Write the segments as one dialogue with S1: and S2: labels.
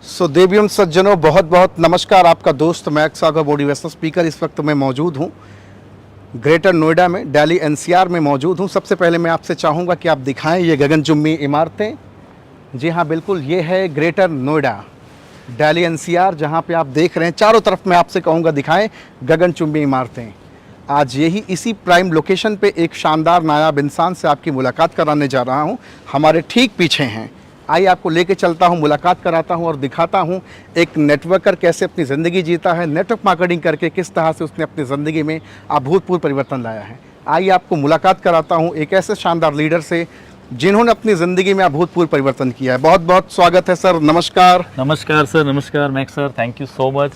S1: देवियों सज्जनों, बहुत बहुत नमस्कार। आपका दोस्त मैक्स सागर मोटिवेशनल स्पीकर। इस वक्त मैं मौजूद हूँ ग्रेटर नोएडा में, दिल्ली एनसीआर में मौजूद हूँ। सबसे पहले मैं आपसे चाहूँगा कि आप दिखाएं ये गगनचुंबी इमारतें। जी हाँ, बिल्कुल, ये है ग्रेटर नोएडा, दिल्ली एनसीआर, जहाँ पे आप देख रहे हैं। चारों तरफ मैं आपसे कहूँगा दिखाएं गगनचुंबी इमारतें। आज यही इसी प्राइम लोकेशन पे एक शानदार नायाब इंसान से आपकी मुलाकात कराने जा रहा हूँ। हमारे ठीक पीछे हैं। आइए आपको लेके चलता हूँ, मुलाकात कराता हूँ और दिखाता हूँ एक नेटवर्कर कैसे अपनी ज़िंदगी जीता है, नेटवर्क मार्केटिंग करके किस तरह से उसने अपनी ज़िंदगी में अभूतपूर्व परिवर्तन लाया है। आइए आपको मुलाकात कराता हूँ एक ऐसे शानदार लीडर से जिन्होंने अपनी ज़िंदगी में अभूतपूर्व परिवर्तन किया है। बहुत बहुत स्वागत है सर, नमस्कार।
S2: नमस्कार सर, नमस्कार max sir, thank you so much.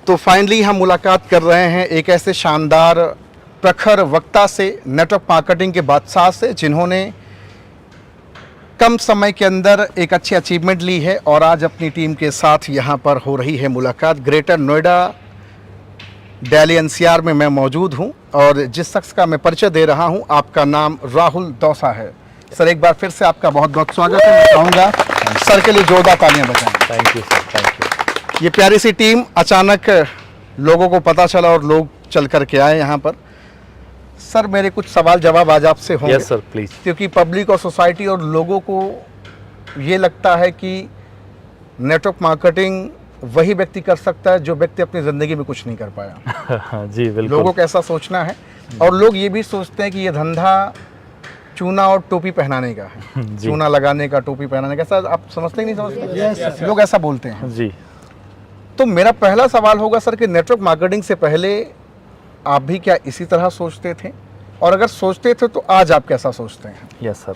S1: तो फाइनली हम मुलाकात कर रहे हैं एक ऐसे शानदार प्रखर वक्ता से, नेटवर्क मार्केटिंग के बादशाह से, जिन्होंने कम समय के अंदर एक अच्छी अचीवमेंट ली है और आज अपनी टीम के साथ यहाँ पर हो रही है मुलाकात। ग्रेटर नोएडा दिल्ली एनसीआर में मैं मौजूद हूँ और जिस शख्स का मैं परिचय दे रहा हूँ, आपका नाम राहुल दौसा है। सर, एक बार फिर से आपका बहुत बहुत स्वागत है। मैं चाहूँगा सर के लिए जोरदार तालियां बजाएं।
S2: Thank you sir, thank you.
S1: ये प्यारी सी टीम, अचानक लोगों को पता चला और लोग चल कर के आए यहाँ पर। सर, मेरे कुछ सवाल जवाब आज आपसे होंगे।
S2: Yes sir, please.
S1: क्योंकि पब्लिक और सोसाइटी और लोगों को ये लगता है कि नेटवर्क मार्केटिंग वही व्यक्ति कर सकता है जो व्यक्ति अपनी ज़िंदगी में कुछ नहीं कर पाया।
S2: जी बिल्कुल,
S1: लोगों को ऐसा सोचना है और लोग ये भी सोचते हैं कि ये धंधा चूना और टोपी पहनाने का है। चूना लगाने का, टोपी पहनाने का। ऐसा आप समझते नहीं समझते? लोग ऐसा बोलते हैं
S2: जी।
S1: तो मेरा पहला सवाल होगा सर कि नेटवर्क मार्केटिंग से पहले आप भी क्या इसी तरह सोचते थे, और अगर सोचते थे तो आज आप कैसा सोचते हैं?
S2: Yes sir.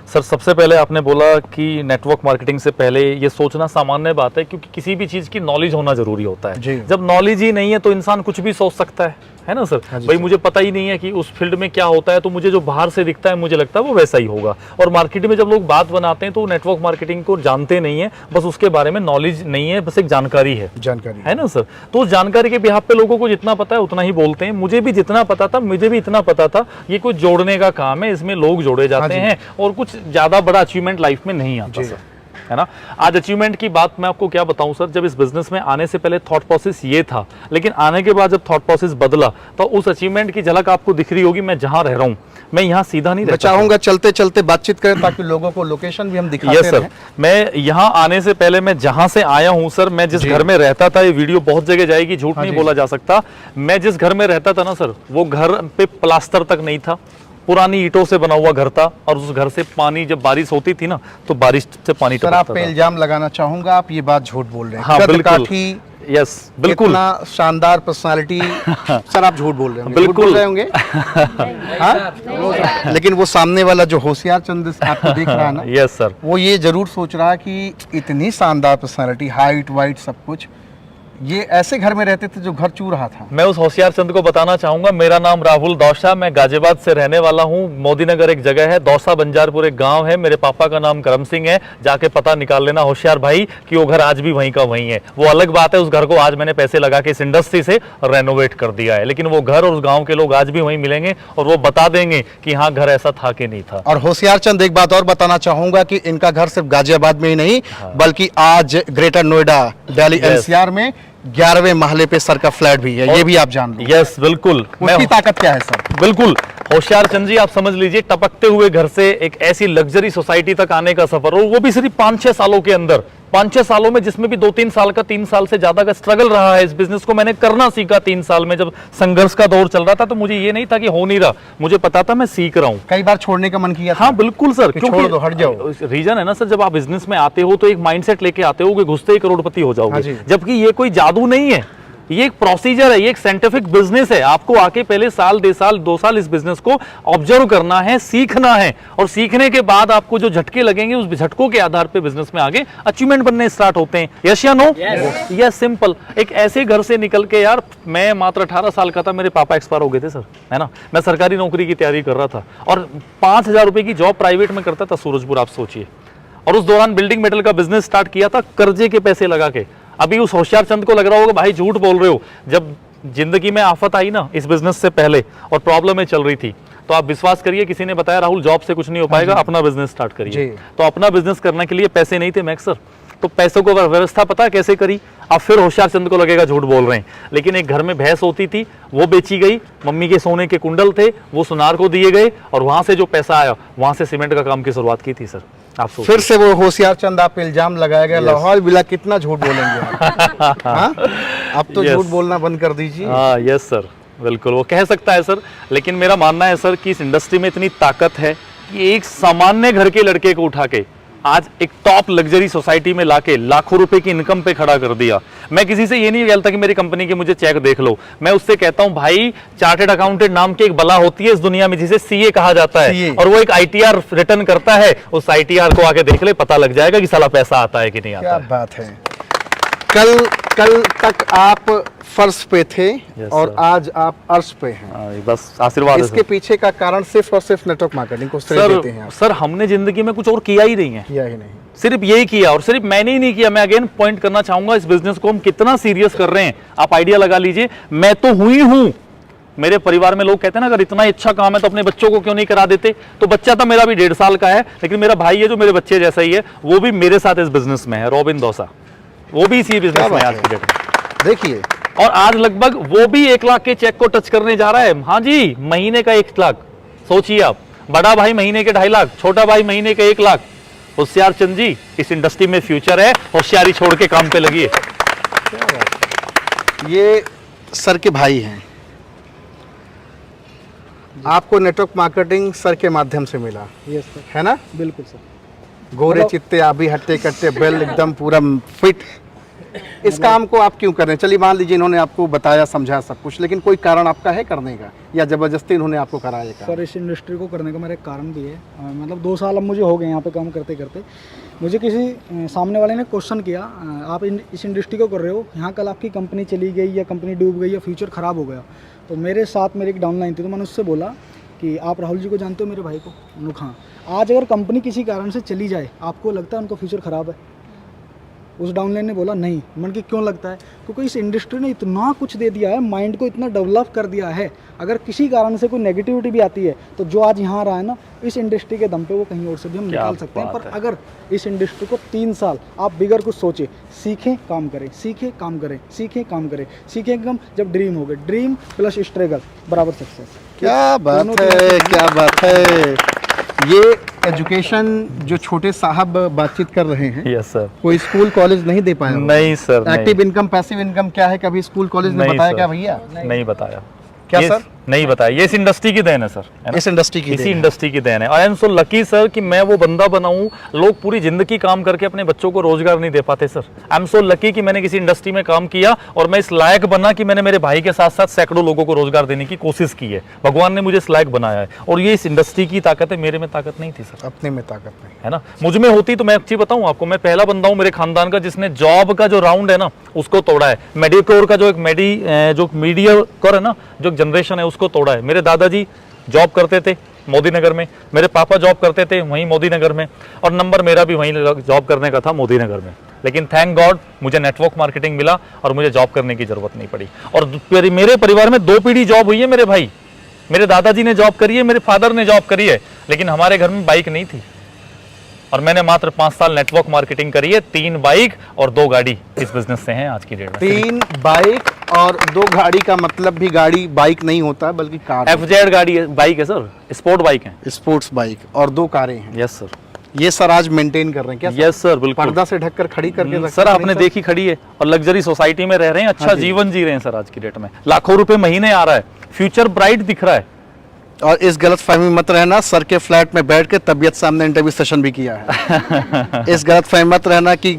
S2: सर, सबसे पहले आपने बोला कि नेटवर्क मार्केटिंग से पहले ये सोचना सामान्य बात है, क्योंकि किसी भी चीज़ की नॉलेज होना जरूरी होता है। जब नॉलेज ही नहीं है तो इंसान कुछ भी सोच सकता है ना सर। भाई, मुझे पता ही नहीं है कि उस फील्ड में क्या होता है, तो मुझे जो बाहर से दिखता है मुझे लगता है वो वैसा ही होगा। और मार्केट में जब लोग बात बनाते हैं तो नेटवर्क मार्केटिंग को जानते नहीं है, बस उसके बारे में नॉलेज नहीं है, बस एक जानकारी है ना सर। तो उस जानकारी के बिहाफ पे लोगों को जितना पता है उतना ही बोलते हैं। मुझे भी जितना पता था, मुझे भी इतना पता था। ये कुछ जोड़ने का काम है, इसमें लोग जोड़े जाते हैं और कुछ ज्यादा बड़ा अचीवमेंट लाइफ में नहीं आता सर, है ना। आज अचीवमेंट की बात मैं आपको क्या बताऊं सर। जब इस बिजनेस में आने से पहले थॉट प्रोसेस ये था, लेकिन आने के बाद जब थॉट प्रोसेस बदला तो उस अचीवमेंट की झलक आपको दिख रही होगी। मैं जहां रह रहा हूं, मैं यहाँ सीधा नहीं रहता।
S1: चाहूंगा चलते चलते बातचीत करें ताकि लोगों को लोकेशन भी हम दिखाते
S2: रहें। सर, मैं यहाँ आने से पहले मैं जहां से आया हूँ सर, मैं जिस घर में रहता था, ये वीडियो बहुत जगह जाएगी, झूठ नहीं बोला जा सकता। मैं जिस घर में रहता था ना सर, वो घर पे प्लास्टर तक नहीं था, पुरानी ईंटों से बना हुआ घर था। और उस घर से पानी जब बारिश होती थी ना, तो बारिश से पानी टपकता था।
S1: आप पे इल्जाम लगाना चाहूंगा, आप ये बात झूठ बोल रहे हैं।
S2: हाँ बिल्कुल, यस बिल्कुल।
S1: इतना शानदार पर्सनालिटी सर, आप झूठ बोल रहे होंगे।
S2: बिल्कुल
S1: बोल रहे होंगे। हाँ? लेकिन वो सामने वाला जो होशियार चंद आपको देख रहा है ना,
S2: यस सर,
S1: वो ये जरूर सोच रहा है कि इतनी शानदार पर्सनालिटी, हाइट वाइट सब कुछ, ये ऐसे घर में रहते थे जो घर चू रहा था।
S2: मैं उस होशियार चंद को बताना चाहूंगा, मेरा नाम राहुल दौसा, मैं गाजियाबाद से रहने वाला हूं। मोदीनगर एक जगह है, दौसा बंजारपुर एक गांव है। मेरे पापा का नाम करम सिंह है। जाके पता निकाल लेना होशियार भाई कि वो घर आज भी वहीं का वहीं है। वो अलग बात है, उस घर को आज मैंने पैसे लगा के इस इंडस्ट्री से रेनोवेट कर दिया है, लेकिन वो घर और उस गाँव के लोग आज भी वहीं मिलेंगे और वो बता देंगे कि हाँ, घर ऐसा था कि नहीं था।
S1: और होशियार चंद, एक बात और बताना चाहूंगा कि इनका घर सिर्फ गाजियाबाद में ही नहीं, बल्कि आज ग्रेटर नोएडा दिल्ली एनसीआर में 11वें महले पे सर का फ्लैट भी है। ये भी आप जान लो।
S2: यस बिल्कुल।
S1: उसकी ताकत क्या है सर?
S2: बिल्कुल, होशियार चंद जी, आप समझ लीजिए, टपकते हुए घर से एक ऐसी लग्जरी सोसाइटी तक आने का सफर, और वो भी सिर्फ 5-6 सालों के अंदर, 5-6 सालों में, जिसमें भी 2-3 साल का, 3 साल से ज्यादा का स्ट्रगल रहा है। इस बिजनेस को मैंने करना सीखा 3 साल में। जब संघर्ष का दौर चल रहा था तो मुझे ये नहीं था कि हो नहीं रहा, मुझे पता था मैं सीख रहा हूँ।
S1: कई बार छोड़ने का मन किया था?
S2: हाँ बिल्कुल सर,
S1: छोड़ दो, हट जाओ।
S2: रीजन है ना सर, जब आप बिजनेस में आते हो तो एक माइंडसेट लेके आते हो कि घुसते ही करोड़पति हो जाओगे, जबकि ये कोई जादू नहीं है। ये एक प्रोसीजर है, ये एक साइंटिफिक बिजनेस है। आपको आके पहले साल, 2 साल इस बिजनेस को ऑब्जर्व करना है, सीखना है, और सीखने के बाद आपको जो झटके लगेंगे, उस झटकों के आधार पे बिजनेस में आगे अचीवमेंट बनने स्टार्ट होते हैं। यस या नो? Yes, simple. एक ऐसे घर से निकल के, यार, मैं मात्र 18 साल का था, मेरे पापा एक्सपायर हो गए थे सर, है ना। मैं सरकारी नौकरी की तैयारी कर रहा था और 5,000 रुपए की जॉब प्राइवेट में करता था सूरजपुर, आप सोचिए। और उस दौरान बिल्डिंग मेटल का बिजनेस स्टार्ट किया था कर्जे के पैसे लगा के। अभी उस होशियार चंद को लग रहा होगा भाई झूठ बोल रहे हो। जब जिंदगी में आफत आई ना इस बिजनेस से पहले और प्रॉब्लम में चल रही थी, तो आप विश्वास करिए, किसी ने बताया राहुल जॉब से कुछ नहीं हो पाएगा, अपना बिजनेस स्टार्ट करिए। तो अपना बिजनेस करने के लिए पैसे नहीं थे मैक्स सर, तो पैसों को व्यवस्था पता कैसे करी, अब फिर होशियार चंद को लगेगा झूठ बोल रहे हैं, लेकिन एक घर में भैंस होती थी, वो बेची गई, मम्मी के सोने के कुंडल थे वो सुनार को दिए गए, और वहां से जो पैसा आया वहां से सीमेंट का काम की शुरुआत की थी सर। आप
S1: फिर से वो होशियार चंद आप पे इल्जाम लगाया गया, लाहौल बिला कितना झूठ बोलेंगे आप? हाँ? अब तो झूठ बोलना बंद कर दीजिए।
S2: हाँ यस सर, बिल्कुल वो कह सकता है सर, लेकिन मेरा मानना है सर कि इस इंडस्ट्री में इतनी ताकत है कि एक सामान्य घर के लड़के को उठा के आज एक टॉप लग्जरी सोसाइटी में लाके लाखों रुपए की इनकम पे खड़ा कर दिया। मैं किसी से ये नहीं कहता कि मेरी कंपनी के मुझे चेक देख लो, मैं उससे कहता हूं भाई चार्टेड अकाउंटेंट नाम की एक बला होती है इस दुनिया में जिसे सीए कहा जाता है, और वो एक आईटीआर रिटर्न करता है, उस आईटीआर को आके देख ले, पता लग जाएगा कि साला पैसा आता है कि नहीं आता।
S1: क्या बात है। कल तक आप फर्श पे थे और आज आप अर्श पे हैं।
S2: बस आशीर्वाद।
S1: इसके पीछे का कारण सिर्फ और सिर्फ नेटवर्क मार्केटिंग को श्रेय देते हैं आप।
S2: सर हमने जिंदगी में कुछ और किया ही नहीं है, सिर्फ यही किया, और सिर्फ मैंने ही नहीं किया। मैं अगेन पॉइंट करना चाहूंगा, इस बिजनेस को हम कितना सीरियस कर रहे हैं आप आइडिया लगा लीजिए। मैं तो हुई हूं, मेरे परिवार में लोग कहते हैं ना अगर इतना अच्छा काम है तो अपने बच्चों को क्यों नहीं करा देते, तो बच्चा तो मेरा भी 1.5 साल का है, लेकिन मेरा भाई है जो मेरे बच्चे जैसा ही है, वो भी मेरे साथ इस बिजनेस में है, रॉबिन दोसा, वो भी इसी बिजनेस में आज की डेट में
S1: देखिए,
S2: और आज लगभग वो भी 1 लाख के चेक को टच करने जा रहा है। हाँ जी, महीने का 1 लाख, सोचिए आप, बड़ा भाई महीने के 2.5 लाख, छोटा भाई महीने के 1 लाख। होशियार चंद जी, इस इंडस्ट्री में फ्यूचर है, होशियारी छोड़ के काम पे लगिए।
S1: ये सर के भाई हैं, आपको नेटवर्क मार्केटिंग सर के माध्यम से मिला।
S3: यस सर,
S1: है ना?
S3: बिल्कुल सर।
S1: गोरे चित्ते आभी हट्टे कट्टे बेल एकदम पूरा फिट। इस काम को आप क्यों कर रहे हैं? चलिए मान लीजिए इन्होंने आपको बताया समझाया सब कुछ, लेकिन कोई कारण आपका है करने का, या जबरदस्ती इन्होंने आपको कराया?
S3: सर इस इंडस्ट्री को करने का मेरा एक कारण भी है। मतलब 2 साल अब मुझे हो गए यहाँ पे काम करते करते। मुझे किसी सामने वाले ने क्वेश्चन किया, आप इस इंडस्ट्री को कर रहे हो, यहाँ कल आपकी कंपनी चली गई या कंपनी डूब गई या फ्यूचर ख़राब हो गया, तो मेरे साथ मेरी एक डाउनलाइन थी, तो मैंने उससे बोला कि आप राहुल जी को जानते हो मेरे भाई को? हाँ। आज अगर कंपनी किसी कारण से चली जाए, आपको लगता है उनका फ्यूचर ख़राब है? उस डाउनलाइन ने बोला नहीं। मन की क्यों लगता है? क्योंकि इस इंडस्ट्री ने इतना कुछ दे दिया है, माइंड को इतना डेवलप कर दिया है, अगर किसी कारण से कोई नेगेटिविटी भी आती है तो जो आज यहाँ रहा है ना, इस इंडस्ट्री के दम पे वो कहीं और से भी हम निकाल सकते हैं। पर अगर इस इंडस्ट्री को 3 साल आप बिगर कुछ सोचे, सीखें काम करें, सीखें काम करें, सीखें काम करें, सीखें एकदम, जब ड्रीम हो गए, ड्रीम प्लस स्ट्रगल बराबर सक्सेस।
S1: क्या बात है, क्या बात है। ये एजुकेशन जो छोटे साहब बातचीत कर रहे हैं,
S2: यस सर,
S1: कोई स्कूल कॉलेज नहीं दे पाया?
S2: नहीं sir.
S1: Active income passive income क्या है, कभी स्कूल कॉलेज ने बताया क्या भैया?
S2: नहीं बताया।
S1: क्या सर?
S2: नहीं बताया। ये इस इंडस्ट्री की देन है सर, है ना?
S1: इस इंडस्ट्री की,
S2: इसी इंडस्ट्री की देन है। I am so lucky sir कि मैं वो बंदा बनाऊं। लोग पूरी जिंदगी काम करके अपने बच्चों को रोजगार नहीं दे पाते sir. I am so lucky कि मैंने किसी इंडस्ट्री में काम किया और मैं इस लायक बना कि मैंने मेरे भाई के साथ साथ सैकड़ों लोगों को रोजगार देने की कोशिश की है। भगवान ने मुझे इस लायक बनाया है, और ये इस इंडस्ट्री की ताकत है, मेरे में ताकत नहीं थी सर।
S1: अपने में ताकत नहीं
S2: है ना? मुझ में होती तो मैं एक चीज बताऊं आपको, मैं पहला बंदा हूं मेरे खानदान का जिसने जॉब का जो राउंड है ना उसको तोड़ा है। मेडिकोर का जो एक मीडियोकोर है ना, जो जनरेशन है उसको तोड़ा है। मेरे दादाजी जॉब करते थे मोदी नगर में, मेरे पापा जॉब करते थे वहीं मोदी नगर में, और नंबर मेरा भी वहीं जॉब करने का था मोदी नगर में। लेकिन थैंक गॉड मुझे नेटवर्क मार्केटिंग मिला और मुझे जॉब करने की जरूरत नहीं पड़ी। और मेरे परिवार में 2 पीढ़ी जॉब हुई है। मेरे भाई, मेरे दादाजी ने जॉब करी है, मेरे फादर ने जॉब करी है, लेकिन हमारे घर में बाइक नहीं थी, और मैंने मात्र 5 साल नेटवर्क मार्केटिंग करी है। 3 बाइक और 2 गाड़ी इस बिजनेस से हैं आज की डेट में।
S1: 3 बाइक और 2 गाड़ी का मतलब भी गाड़ी बाइक नहीं होता है बल्कि कार।
S2: FZ गाड़ी है, बाइक है सर, स्पोर्ट बाइक है,
S1: स्पोर्ट्स बाइक, और 2 कारें हैं।
S2: Yes sir.
S1: ये सर आज मेंटेन कर रहे हैं क्या?
S2: यस सर, बिल्कुल।
S1: पर्दा से ढककर खड़ी करके रखते
S2: सर आपने देखी खड़ी है, और लग्जरी सोसाइटी में रह रहे हैं, अच्छा जीवन जी रहे हैं सर। आज की डेट में लाखों रुपए महीने आ रहा है, फ्यूचर ब्राइट दिख रहा है।
S1: और इस गलत फहमी मत रहना, सर के फ्लैट में बैठ के तबीयत सामने इंटरव्यू सेशन भी किया है। इस गलत फहमी मत रहना कि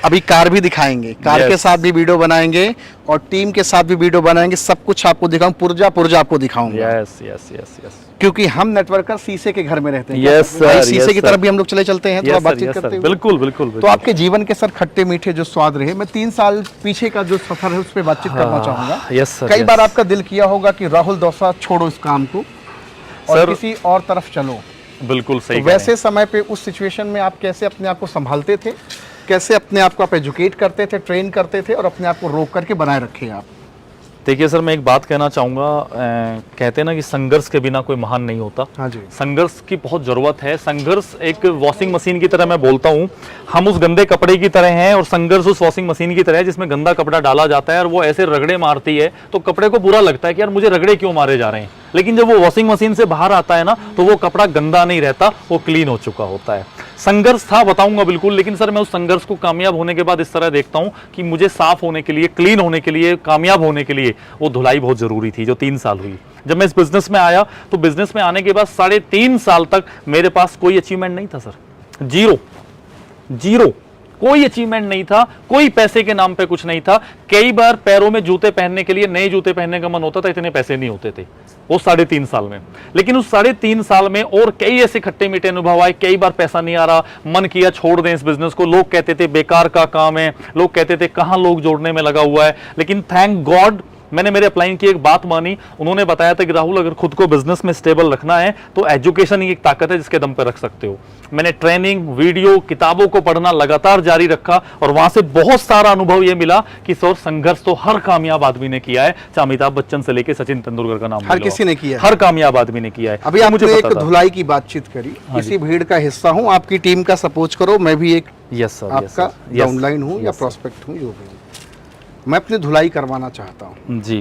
S1: अभी कार भी दिखाएंगे, कार के साथ भी वीडियो बनाएंगे और टीम के साथ भी वीडियो बनाएंगे, सब कुछ आपको दिखाऊं, पुर्जा आपको दिखाऊंगा।
S2: यस यस यस यस,
S1: क्योंकि हम नेटवर्कर शीशे के घर में रहते हैं।
S2: यस सर,
S1: शीशे की तरफ भी हम लोग चले चलते हैं, थोड़ा बातचीत करते हैं।
S2: बिल्कुल बिल्कुल।
S1: तो आपके जीवन के सर खट्टे मीठे जो स्वाद रहे, मैं 3 साल पीछे का जो सफर है उस पर बातचीत करना चाहूंगा।
S2: Yes sir.
S1: कई बार आपका दिल किया होगा कि राहुल दोसा छोड़ो इस काम को और किसी और तरफ चलो।
S2: बिल्कुल सही।
S1: तो वैसे समय पे उस सिचुएशन में आप कैसे अपने आप को संभालते थे, कैसे अपने आप को आप एजुकेट करते थे, ट्रेन करते थे और अपने आप को रोक करके बनाए रखे आप?
S2: देखिए सर, मैं एक बात कहना चाहूँगा, कहते हैं ना कि संघर्ष के बिना कोई महान नहीं होता।
S1: हाँ जी।
S2: संघर्ष की बहुत ज़रूरत है। संघर्ष एक वॉशिंग मशीन की तरह मैं बोलता हूँ, हम उस गंदे कपड़े की तरह हैं और संघर्ष उस वॉशिंग मशीन की तरह है जिसमें गंदा कपड़ा डाला जाता है और वो ऐसे रगड़े मारती है तो कपड़े को बुरा लगता है कि यार मुझे रगड़े क्यों मारे जा रहे हैं। लेकिन जब वो वॉशिंग मशीन से बाहर आता है ना तो वो कपड़ा गंदा नहीं रहता, वो क्लीन हो चुका होता है। संघर्ष था, बताऊंगा बिल्कुल, लेकिन सर मैं उस संघर्ष को कामयाब होने के बाद इस तरह देखता हूं कि मुझे साफ होने के लिए, क्लीन होने के लिए, कामयाब होने के लिए वो धुलाई बहुत जरूरी थी, जो 3 साल हुई। जब मैं इस बिजनेस में आया तो बिजनेस में आने के बाद 3.5 साल तक मेरे पास कोई अचीवमेंट नहीं था सर, जीरो, कोई अचीवमेंट नहीं था, कोई पैसे के नाम पे कुछ नहीं था। कई बार पैरों में जूते पहनने के लिए नए जूते पहनने का मन होता था, इतने पैसे नहीं होते थे वो 3.5 साल में। लेकिन उस 3.5 साल में और कई ऐसे खट्टे मीठे अनुभव आए, कई बार पैसा नहीं आ रहा, मन किया छोड़ दें इस बिजनेस को। लोग कहते थे बेकार का काम है, लोग कहते थे कहां लोग जोड़ने में लगा हुआ है। लेकिन थैंक गॉड मैंने मेरे अपलाइन की एक बात मानी। उन्होंने बताया था कि राहुल अगर खुद को बिजनेस में स्टेबल रखना है तो एजुकेशन ही एक ताकत है जिसके दम पर रख सकते हो। मैंने ट्रेनिंग, वीडियो, किताबों को पढ़ना लगातार जारी रखा और वहां से बहुत सारा अनुभव यह मिला कि सर संघर्ष तो हर कामयाब आदमी ने किया है, चाहे अमिताभ बच्चन से लेकर सचिन तेंदुलकर का नाम
S1: हर किसी ने किया,
S2: हर कामयाब आदमी ने किया है।
S1: अभी आपने एक धुलाई की बातचीत करी, इसी भीड़ का हिस्सा हूं, आपकी टीम का सपोर्ट करो, मैं भी एक आपका डाउनलाइन हूं या प्रोस्पेक्ट हूं, जो भी। मैं अपनी धुलाई करवाना चाहता हूं
S2: जी।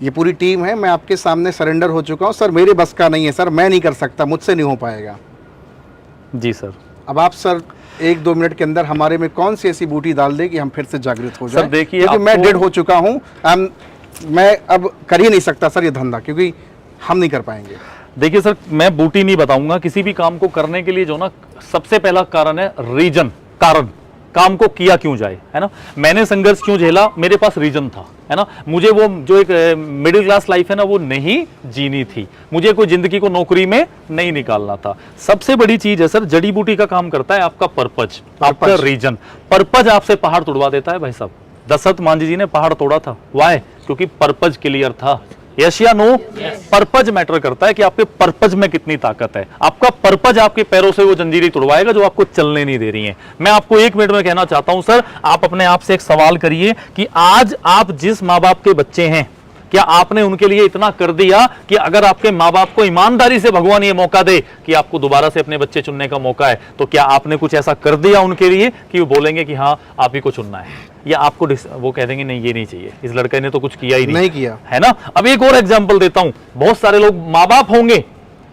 S1: ये पूरी टीम है, मैं आपके सामने सरेंडर हो चुका हूं। सर मेरे बस का नहीं है सर, मैं नहीं कर सकता, मुझसे नहीं हो पाएगा।
S2: जी सर।
S1: अब आप सर 1-2 मिनट के अंदर हमारे में कौन सी ऐसी बूटी डाल दे कि हम फिर से जागृत हो जाएं?
S2: सर देखिए,
S1: क्योंकि मैं डेड हो चुका हूं, मैं अब कर ही नहीं सकता सर ये धंधा, क्योंकि हम नहीं कर पाएंगे।
S2: देखिए सर, मैं बूटी नहीं बताऊंगा। किसी भी काम को करने के लिए जो ना सबसे पहला कारण है रीजन, कारण, काम को किया क्यों जाए, है ना। मैंने संघर्ष क्यों झेला, मेरे पास रीजन था, है ना। मुझे वो जो एक मिडिल क्लास लाइफ है ना वो नहीं जीनी थी, मुझे कोई जिंदगी को नौकरी में नहीं निकालना था। सबसे बड़ी चीज है सर, जड़ी बूटी का काम करता है आपका पर्पज, आपका रीजन। पर्पज आपसे पहाड़ तोड़वा देता है भाई साहब। दशरथ मांझी जी ने पहाड़ तोड़ा था, वाई? क्योंकि पर्पज क्लियर था। यस या नो? पर्पज मैटर करता है कि आपके पर्पज में कितनी ताकत है। आपका पर्पज आपके पैरों से वो जंजीरें तोड़वाएगा जो आपको चलने नहीं दे रही हैं। मैं आपको 1 मिनट में कहना चाहता हूं सर, आप अपने आप से एक सवाल करिए कि आज आप जिस माँ बाप के बच्चे हैं, क्या आपने उनके लिए इतना कर दिया कि अगर आपके माँ बाप को ईमानदारी से भगवान ये मौका दे कि आपको दोबारा से अपने बच्चे चुनने का मौका है, तो क्या आपने कुछ ऐसा कर दिया उनके लिए कि वो बोलेंगे कि हाँ आप ही को चुनना है, या आपको वो कह देंगे नहीं ये नहीं चाहिए, इस लड़के ने तो कुछ किया ही नहीं किया, है ना। अब एक और एग्जाम्पल देता हूं, बहुत सारे लोग माँ बाप होंगे,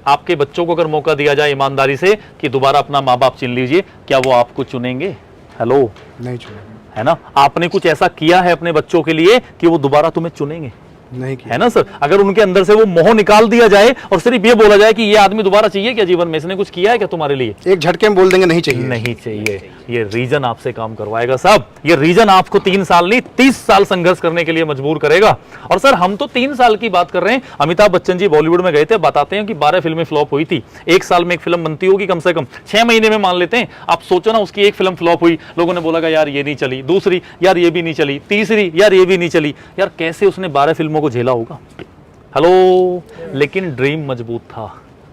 S2: आपके बच्चों को अगर मौका दिया जाए ईमानदारी से कि दोबारा अपना माँ बाप चुन लीजिए, क्या वो आपको चुनेंगे? हेलो,
S1: नहीं चुनेंगे,
S2: है ना। आपने कुछ ऐसा किया है अपने बच्चों के लिए कि वो दोबारा तुम्हें चुनेंगे?
S1: नहीं किया,
S2: है ना सर। अगर उनके अंदर से वो मोह निकाल दिया जाए और सिर्फ ये बोला जाए कि ये आदमी दोबारा चाहिए क्या जीवन में, इसने कुछ किया है क्या तुम्हारे लिए,
S1: एक झटके में बोल देंगे नहीं चाहिए,
S2: नहीं चाहिए। ये रीजन आपसे काम करवाएगा साहब। ये रीजन आपको 3 साल नहीं 30 साल संघर्ष करने के लिए मजबूर करेगा। और सर हम तो 3 साल की बात कर रहे हैं। अमिताभ बच्चन जी बॉलीवुड में गए थे, बताते हैं कि 12 फिल्में फ्लॉप हुई थी। 1 साल में एक फिल्म बनती होगी कम से कम, 6 महीने में मान लेते हैं। आप सोचो ना, उसकी एक फिल्म फ्लॉप हुई, लोगों ने बोला यार ये नहीं चली, दूसरी यार ये भी नहीं चली, तीसरी यार ये भी नहीं चली। यार कैसे उसने 12 फिल्मों को झेला होगा। हेलो, लेकिन ड्रीम मजबूत था,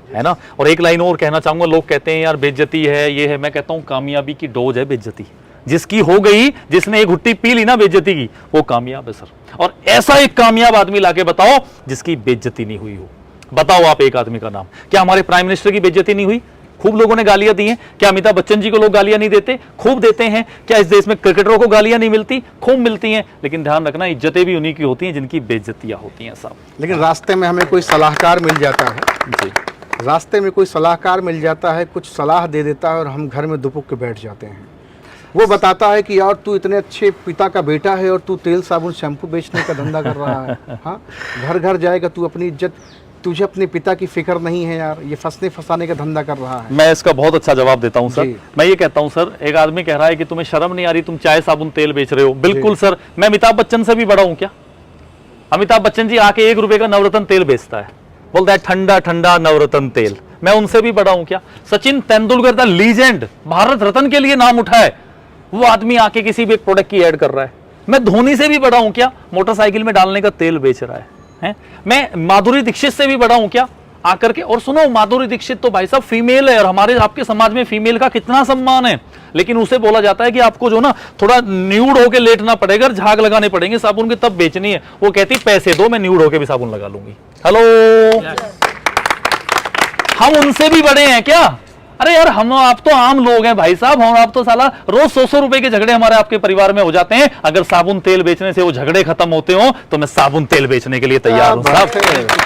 S2: है ना। और एक लाइन और कहना चाहूंगा, लोग कहते हैं यार बेइज्जती है, ये है, मैं कहता हूं कामयाबी की डोज है बेइज्जती। जिसकी हो गई, जिसने एक घुट्टी पी ली ना बेइज्जती की, वो कामयाब है सर। और ऐसा एक कामयाब आदमी लाके बताओ जिसकी बेइज्जती नहीं हुई हो। बताओ आप एक आदमी का नाम। क्या हमारे प्राइम मिनिस्टर की बेइज्जती नहीं हुई? खूब लोगों ने गालियां दी हैं। क्या अमिताभ बच्चन जी को लोग गालियां नहीं देते? खूब देते हैं। क्या इस देश में क्रिकेटरों को गालियां नहीं मिलती? खूब मिलती हैं। लेकिन ध्यान रखना, इज्जतें भी उन्हीं की होती हैं जिनकी बेइज्जतियां होती हैं साहब।
S1: लेकिन रास्ते में हमें कोई सलाहकार मिल जाता है
S2: जी,
S1: रास्ते में कोई सलाहकार मिल जाता है, कुछ सलाह दे देता है और हम घर में दुपुक के बैठ जाते हैं। वो बताता है कि यार तू इतने अच्छे पिता का बेटा है और तू तेल साबुन शैम्पू बेचने का धंधा कर रहा है, हाँ घर घर जाएगा, तू अपनी इज्जत, तुझे अपने पिता की फिक्र नहीं है यार, ये फंसने फंसाने का धंधा कर रहा है।
S2: मैं इसका बहुत अच्छा जवाब देता हूं सर। मैं ये कहता हूं सर, एक आदमी कह रहा है कि तुम्हें शर्म नहीं आ रही, तुम चाय साबुन तेल बेच रहे हो। बिल्कुल सर, मैं अमिताभ बच्चन से भी बड़ा हूं क्या? अमिताभ बच्चन जी आके 1 रुपए का नवरत्न तेल बेचता है, बोलता है ठंडा ठंडा नवरत्न तेल। मैं उनसे भी बड़ा हूं क्या? सचिन तेंदुलकर द लीजेंड, भारत रत्न के लिए नाम उठा है, वो आदमी आके किसी भी एक प्रोडक्ट की ऐड कर रहा है। मैं धोनी से भी बड़ा हूं क्या? मोटरसाइकिल में डालने का तेल बेच रहा है। मैं माधुरी दीक्षित से भी बड़ा हूं क्या? आकर के, और सुनो माधुरी दीक्षित तो भाई साहब फीमेल है और हमारे आपके समाज में फीमेल का कितना सम्मान है, लेकिन उसे बोला जाता है कि आपको जो ना थोड़ा न्यूड होके लेटना पड़ेगा, झाग लगाने पड़ेंगे साबुन की तब बेचनी है। वो कहती पैसे दो मैं न्यूड होके भी साबुन लगा लूंगी। हेलो हम उनसे भी बड़े हैं क्या? अरे यार हम आप तो आम लोग हैं भाई साहब, हम आप तो साला रोज 100 रुपए के झगड़े हमारे आपके परिवार में हो जाते हैं। अगर साबुन तेल बेचने से वो झगड़े खत्म होते हो तो मैं साबुन तेल बेचने के लिए तैयार हूं साहब।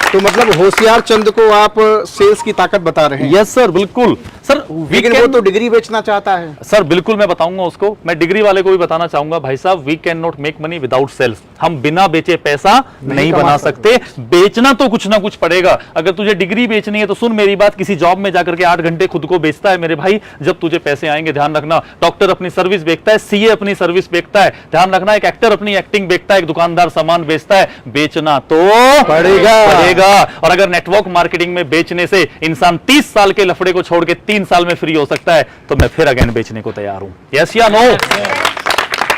S1: तो मतलब होशियार चंद को आप सेल्स की ताकत बता रहे हैं?
S2: यस सर, बिल्कुल सर।
S1: लेकिन वो तो डिग्री बेचना चाहता है।
S2: सर बिल्कुल मैं बताऊंगा उसको, मैं डिग्री वाले को भी बताना चाहूंगा भाई साहब, we can not make money without sales. हम बिना बेचे पैसा नहीं बना सकते, बेचना तो कुछ ना कुछ पड़ेगा। अगर तुझे डिग्री बेचनी है तो सुन मेरी बात, किसी जॉब में जाकर के 8 घंटे खुद को बेचता है मेरे भाई, जब तुझे पैसे आएंगे ध्यान रखना। डॉक्टर अपनी सर्विस बेचता है, सीए अपनी सर्विस बेचता है, ध्यान रखना। एक एक्टर अपनी एक्टिंग बेचता है, एक दुकानदार सामान बेचता है, बेचना तो पड़ेगा। और अगर नेटवर्क मार्केटिंग में बेचने से इंसान 30 साल के लफड़े को छोड़ के 3 साल में फ्री हो सकता है तो मैं फिर अगेन बेचने को तैयार हूं। यस या नो?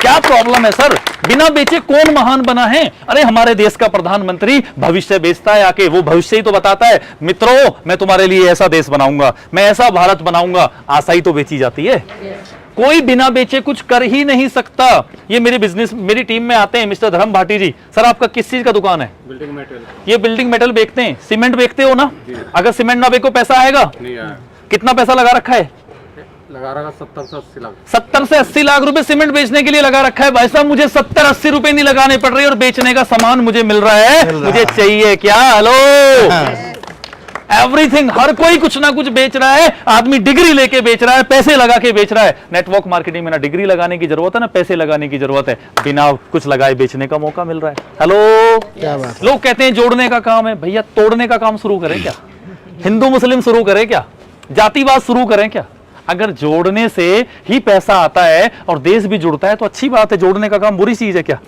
S2: क्या प्रॉब्लम है सर? बिना बेचे कौन महान बना है? अरे हमारे देश का प्रधानमंत्री भविष्य बेचता है आके, वो भविष्य ही तो बताता है मित्रों मैं तुम्हारे लिए ऐसा देश बनाऊंगा, मैं ऐसा भारत बनाऊंगा। आशा ही तो बेची जाती है। कोई बिना बेचे कुछ कर ही नहीं सकता। ये मेरे बिजनेस मेरी टीम में आते हैं मिस्टर धर्म भाटी जी। सर आपका किस चीज का दुकान है?
S4: Building material.
S2: ये बिल्डिंग मेटल बेचते हैं, सीमेंट बेचते हो ना? अगर सीमेंट ना बेचो पैसा आएगा?
S4: नहीं आया।
S2: कितना पैसा लगा रखा है?
S4: लगा रखा 70 से 80 लाख।
S2: 70 से 80 लाख रुपए सीमेंट बेचने के लिए लगा रखा है भाई साहब। मुझे 70-80 रुपए नहीं लगाने पड़ रहे और बेचने का सामान मुझे मिल रहा है। मुझे चाहिए क्या? Hello everything. हर कोई कुछ ना कुछ बेच रहा है। आदमी डिग्री लेके बेच रहा है, पैसे लगा के बेच रहा है। नेटवर्क मार्केटिंग में ना डिग्री लगाने की जरूरत है ना पैसे लगाने की जरूरत है, बिना कुछ लगाए बेचने का मौका मिल रहा है। हेलो
S1: क्या बात?
S2: लोग कहते हैं जोड़ने का काम है, भैया तोड़ने का काम शुरू करें क्या? हिंदू मुस्लिम शुरू करें क्या? जातिवाद शुरू करें क्या? अगर जोड़ने से ही पैसा आता है और देश भी जुड़ता है तो अच्छी बात है। जोड़ने का काम बुरी चीज है क्या?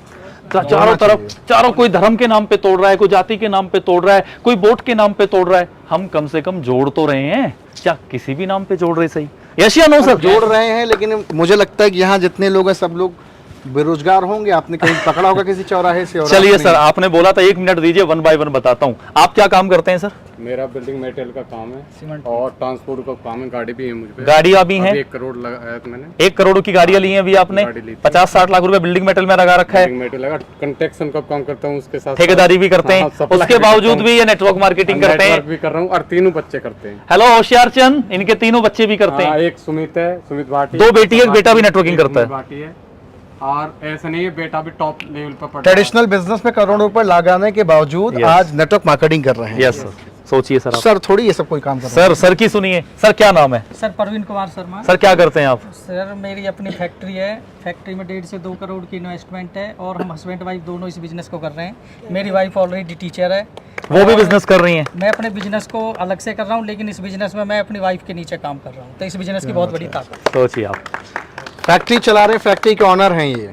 S2: चारों तरफ चारों कोई धर्म के नाम पे तोड़ रहा है, कोई जाति के नाम पे तोड़ रहा है, कोई वोट के नाम पे तोड़ रहा है। हम कम से कम जोड़ तो रहे हैं क्या? किसी भी नाम पे जोड़ रहे सही? यस या नो सर?
S1: जोड़ रहे हैं, लेकिन मुझे लगता है कि यहाँ जितने लोग हैं सब लोग बेरोजगार होंगे। आपने कहीं पकड़ा होगा किसी चौराहे से? और
S2: चलिए सर आपने बोला था 1 मिनट दीजिए, 1 बाय 1 बताता हूँ। आप क्या काम करते हैं सर?
S4: मेरा बिल्डिंग मेटेरियल का काम है और ट्रांसपोर्ट का काम है। गाड़ी भी है मुझ पे।
S2: गाड़ियां भी हैं?
S4: 1 करोड़ लगाया था मैंने।
S2: 1 करोड़ की गाड़ियां ली हैं अभी आपने? 50-60 लाख रुपए बिल्डिंग मेटल में लगा रखा है।
S4: बिल्डिंग मेटेरियल लगा, कंस्ट्रक्शन का काम करता हूँ, उसके साथ
S2: ठेकेदारी भी करते हैं, उसके बावजूद भी ये नेटवर्क मार्केटिंग करते हैं।
S4: भी कर रहा हूँ और 3 बच्चे करते हैं।
S2: हेलो होशियार चंद, इनके 3 बच्चे भी करते हैं।
S4: एक सुमित है, सुमित भाटी।
S2: 2 बेटी एक बेटा भी नेटवर्किंग करता है।
S4: भाटी है और ऐसा नहीं है, बेटा भी टॉप लेवल पर पढ़ता है।
S1: ट्रेडिशनल बिजनेस में करोड़ों रुपए लगाने के बावजूद आज नेटवर्क मार्केटिंग कर रहे हैं।
S2: यस सर, सोचिए सर आप।
S1: सर थोड़ी ये सब कोई काम कर रहे हैं।
S2: सर की सुनिए। सर क्या नाम है?
S5: सर प्रवीण कुमार शर्मा।
S2: सर क्या करते हैं आप?
S5: सर मेरी अपनी फैक्ट्री है, फैक्ट्री में 1.5 से 2 करोड़ की इन्वेस्टमेंट है और हम हस्बैंड वाइफ दोनों इस बिजनेस को कर रहे हैं। मेरी वाइफ ऑलरेडी टीचर है,
S2: वो भी बिजनेस कर रही हैं?
S5: मैं अपने बिजनेस को अलग से कर रहा हूँ, लेकिन इस बिजनेस में मैं अपनी वाइफ के नीचे काम कर रहा हूँ, तो इस बिजनेस की बहुत बड़ी ताकत।
S2: सोचिए आप,
S1: फैक्ट्री चला रहे, फैक्ट्री के ऑनर हैं ये,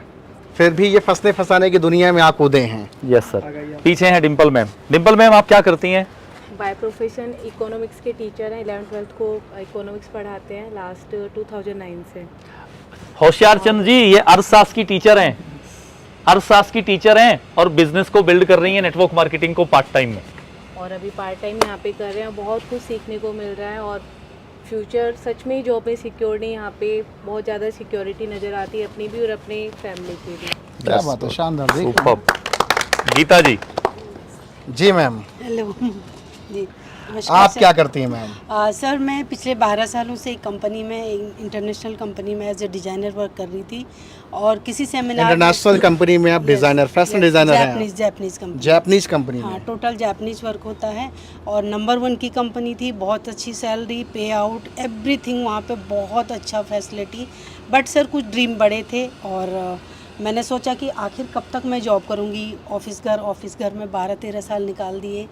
S1: फिर भी ये फंसने फंसाने की दुनिया में आप कूदे हैं।
S2: Yes sir. पीछे हैं डिम्पल मैम। डिम्पल मैम आप क्या करती हैं?
S6: बाय प्रोफेशन इकोनॉमिक्स के टीचर हैं, 11th-12th को इकोनॉमिक्स पढ़ाते हैं लास्ट 2009 से।
S2: होशियार चंद जी ये अर्थशास्त्र की टीचर हैं, अर्थशास्त्र की टीचर हैं और बिजनेस को बिल्ड कर रही हैं नेटवर्क मार्केटिंग को पार्ट टाइम में।
S6: और अभी पार्ट टाइम यहाँ पे कर रहे हैं, बहुत कुछ सीखने को मिल रहा है और फ्यूचर सच में जॉब में सिक्योर नहीं, यहाँ पे बहुत ज़्यादा सिक्योरिटी नज़र आती है अपनी भी और अपने फैमिली की भी।
S1: क्या बात है, शानदार।
S2: सुपर्ब। गीता जी।
S1: जी मैम,
S7: हेलो जी, नमस्कार
S1: आप
S7: सर।
S1: क्या करती हैं मैम?
S7: सर मैं पिछले 12 सालों से एक कंपनी में, इंटरनेशनल कंपनी में एज ए डिज़ाइनर वर्क कर रही थी और किसी सेमिनार
S1: इंटरनेशनल कंपनी में आप डिजाइनर, फैशन डिजाइनर हैं?
S7: Japanese company.
S1: जापानीज कंपनी
S7: हाँ,
S1: में?
S7: टोटल जापानीज वर्क होता है और नंबर 1 की कंपनी थी। बहुत अच्छी सैलरी, पे आउट, एवरीथिंग वहाँ पे बहुत अच्छा फैसिलिटी। बट सर कुछ ड्रीम बड़े थे और मैंने सोचा कि आखिर कब तक मैं जॉब करूँगी। ऑफिस घर में 12-13 साल निकाल दिए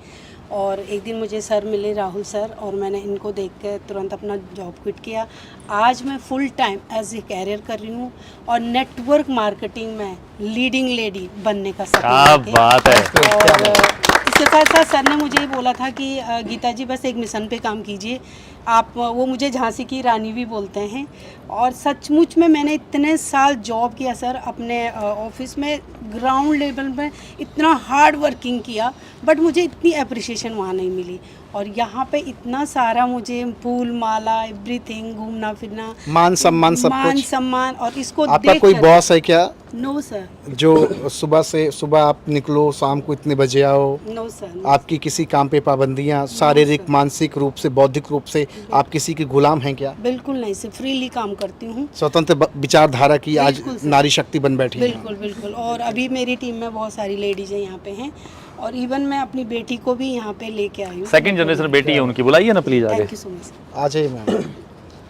S7: और एक दिन मुझे सर मिले, राहुल सर, और मैंने इनको देख के तुरंत अपना जॉब क्विट किया। आज मैं full time as a career कर रही हूँ और नेटवर्क मार्केटिंग में लीडिंग लेडी बनने का
S2: क्या
S7: सपना
S2: बात है।
S7: और इसके साथ साथ सर ने मुझे ये बोला था कि गीता जी बस एक मिशन पे काम कीजिए आप। वो मुझे झांसी की रानी भी बोलते हैं और सचमुच में मैंने इतने साल जॉब किया सर अपने ऑफिस में, ग्राउंड लेवल में इतना हार्ड वर्किंग किया, बट मुझे इतनी अप्रिसिएशन वहाँ नहीं मिली। और यहाँ पे इतना सारा मुझे फूल माला एवरीथिंग, घूमना फिरना,
S1: मान सम्मान सब
S7: मान
S1: कुछ।
S7: सम्मान, और इसको
S1: आपका
S7: देख
S1: कोई
S7: कर-
S1: बॉस है क्या
S7: नो सर,
S1: जो सुबह आप निकलो शाम को इतने बजे आओ?
S7: नो सर,
S1: आपकी किसी काम पे पाबंदियां, शारीरिक मानसिक रूप से बौद्धिक रूप से आप किसी के गुलाम हैं क्या?
S7: बिल्कुल नहीं सर, फ्रीली काम करती हूँ।
S1: स्वतंत्र विचारधारा की आज
S7: बिल्कुल सर।
S1: नारी शक्ति बन बैठी है।
S7: बिल्कुल बिल्कुल, और अभी मेरी टीम में बहुत सारी लेडीज यहाँ पे हैं, और इवन मैं अपनी बेटी को भी यहाँ पे लेके आई हूँ।
S2: सेकंड जनरेशन बेटी है उनकी, बुलाइए ना प्लीज आगे।
S7: Thank you so much.
S1: आ जाइए मैम।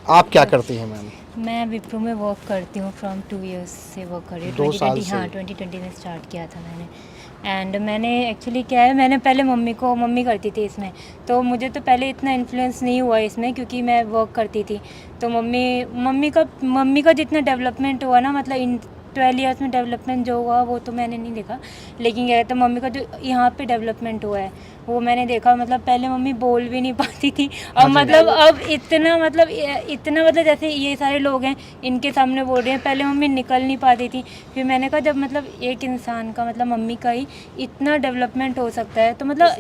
S1: आप क्या करती हैं मैम?
S8: मैं विप्रो में वर्क करती हूँ, फ्रॉम 2 इयर्स से वर्क कर रही हूँ।
S1: 2 साल
S8: 2020
S1: से?
S8: हाँ 2020 में स्टार्ट किया था मैंने। एंड मैंने एक्चुअली क्या है, मैंने पहले मम्मी करती थी इसमें, तो मुझे तो पहले इतना इन्फ्लुएंस नहीं हुआ इसमें, क्योंकि मैं वर्क करती थी। तो मम्मी का जितना डेवलपमेंट हुआ ना, मतलब इन 12 इयर्स में डेवलपमेंट जो हुआ वो तो मैंने नहीं देखा, लेकिन क्या कहते हैं मम्मी का जो यहाँ पे डेवलपमेंट हुआ है वो मैंने देखा। मतलब पहले मम्मी बोल भी नहीं पाती थी, और मतलब अब इतना मतलब जैसे ये सारे लोग हैं इनके सामने बोल रहे हैं, पहले मम्मी निकल नहीं पाती थी। फिर मैंने कहा जब मतलब एक इंसान का मतलब मम्मी का ही इतना डेवलपमेंट हो सकता है, तो मतलब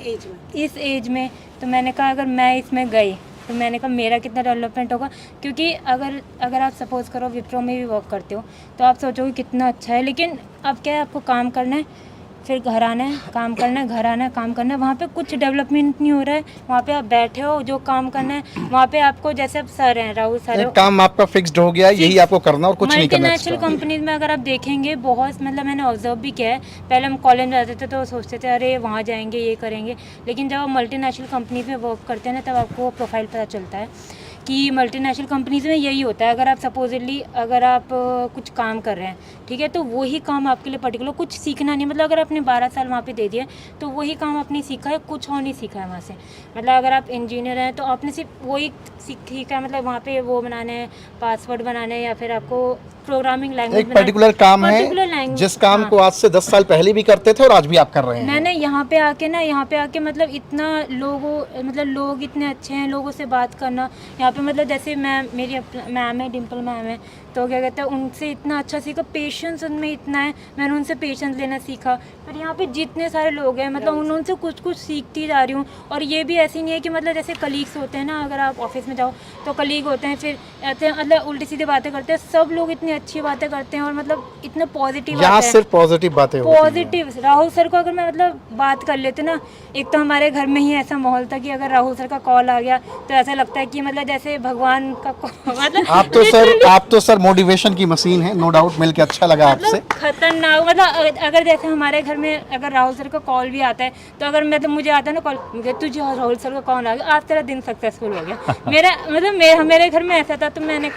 S8: इस एज में, तो मैंने कहा अगर मैं इसमें गई तो मैंने कहा मेरा कितना डेवलपमेंट होगा। क्योंकि अगर आप सपोज़ करो विप्रो में भी वर्क करते हो तो आप सोचोगे कितना अच्छा है, लेकिन अब क्या है, आपको काम करना है, फिर घर आना है, काम करना है, घर आना है, काम करना है। वहाँ पे कुछ डेवलपमेंट नहीं हो रहा है। वहाँ पे आप बैठे हो, जो काम करना है वहाँ पे आपको, जैसे अब सर हैं राहुल सर,
S1: एक काम आपका फिक्स्ड हो गया, यही आपको करना और कुछ नहीं करना।
S8: मल्टीनेशनल कंपनीज में अगर आप देखेंगे बहुत, मतलब मैंने ऑब्जर्व भी किया है, पहले हम कॉलेज में जाते थे तो सोचते थे अरे वहाँ जाएंगे ये करेंगे, लेकिन जब आप मल्टीनेशनल कंपनीज में वर्क करते हैं ना, तब आपको प्रोफाइल पता चलता है कि मल्टीनेशनल कंपनीज में यही होता है। अगर आप सपोजिटली अगर आप कुछ काम कर रहे हैं, ठीक है, तो वही काम आपके लिए पर्टिकुलर कुछ सीखना नहीं, मतलब अगर आपने 12 साल वहाँ पे दे दिए तो वही काम आपने सीखा है, कुछ और नहीं सीखा है वहाँ से। मतलब अगर आप इंजीनियर हैं तो आपने सिर्फ वही सीखा है, मतलब वहाँ पे वो बनाने हैं, पासवर्ड बनाने हैं, या फिर आपको प्रोग्रामिंग लैंग्वेज,
S1: एक पर्टिकुलर काम है जिस काम को आज से 10 साल पहले भी करते थे और आज भी आप कर रहे हैं।
S8: मैंने यहाँ पे आके मतलब इतना लोग इतने अच्छे हैं, लोगों से बात करना यहाँ पे, मतलब जैसे मेरी मैम है, डिम्पल मैम है, तो क्या कहते हैं उनसे इतना अच्छा सीखा, पेशेंस उनमें इतना है, मैंने उनसे पेशेंस लेना सीखा। फिर यहाँ पे जितने सारे लोग हैं, मतलब उनसे कुछ सीखती जा रही हूँ। और ये भी ऐसी नहीं है कि मतलब जैसे कलीग्स होते हैं ना, अगर आप ऑफिस में जाओ तो कलीग होते हैं, फिर आते हैं मतलब उल्टी सीधी बातें करते हैं, सब लोग इतनी अच्छी बातें करते हैं और मतलब इतना पॉजिटिव
S1: यहाँ सिर्फ पॉजिटिव बातें होती हैं।
S8: पॉजिटिव। राहुल सर को अगर मैं मतलब बात कर लेते ना, एक तो हमारे घर में ही ऐसा माहौल था कि अगर राहुल सर का कॉल आ गया तो ऐसा लगता है कि मतलब जैसे भगवान का मतलब
S1: आप तो सर मोटिवेशन की मशीन है, नो डाउट। मिलके अच्छा लगा आपसे।
S8: खतरनाक, मतलब अगर जैसे हमारे घर में अगर राहुल सर का कॉल भी आता है, तो अगर मतलब मुझे आता है ना कॉल, तुझे राहुल सर का कॉल आ गया, आज तेरा दिन सक्सेसफुल हो गया। मेरे घर में ऐसा था, तो मैंने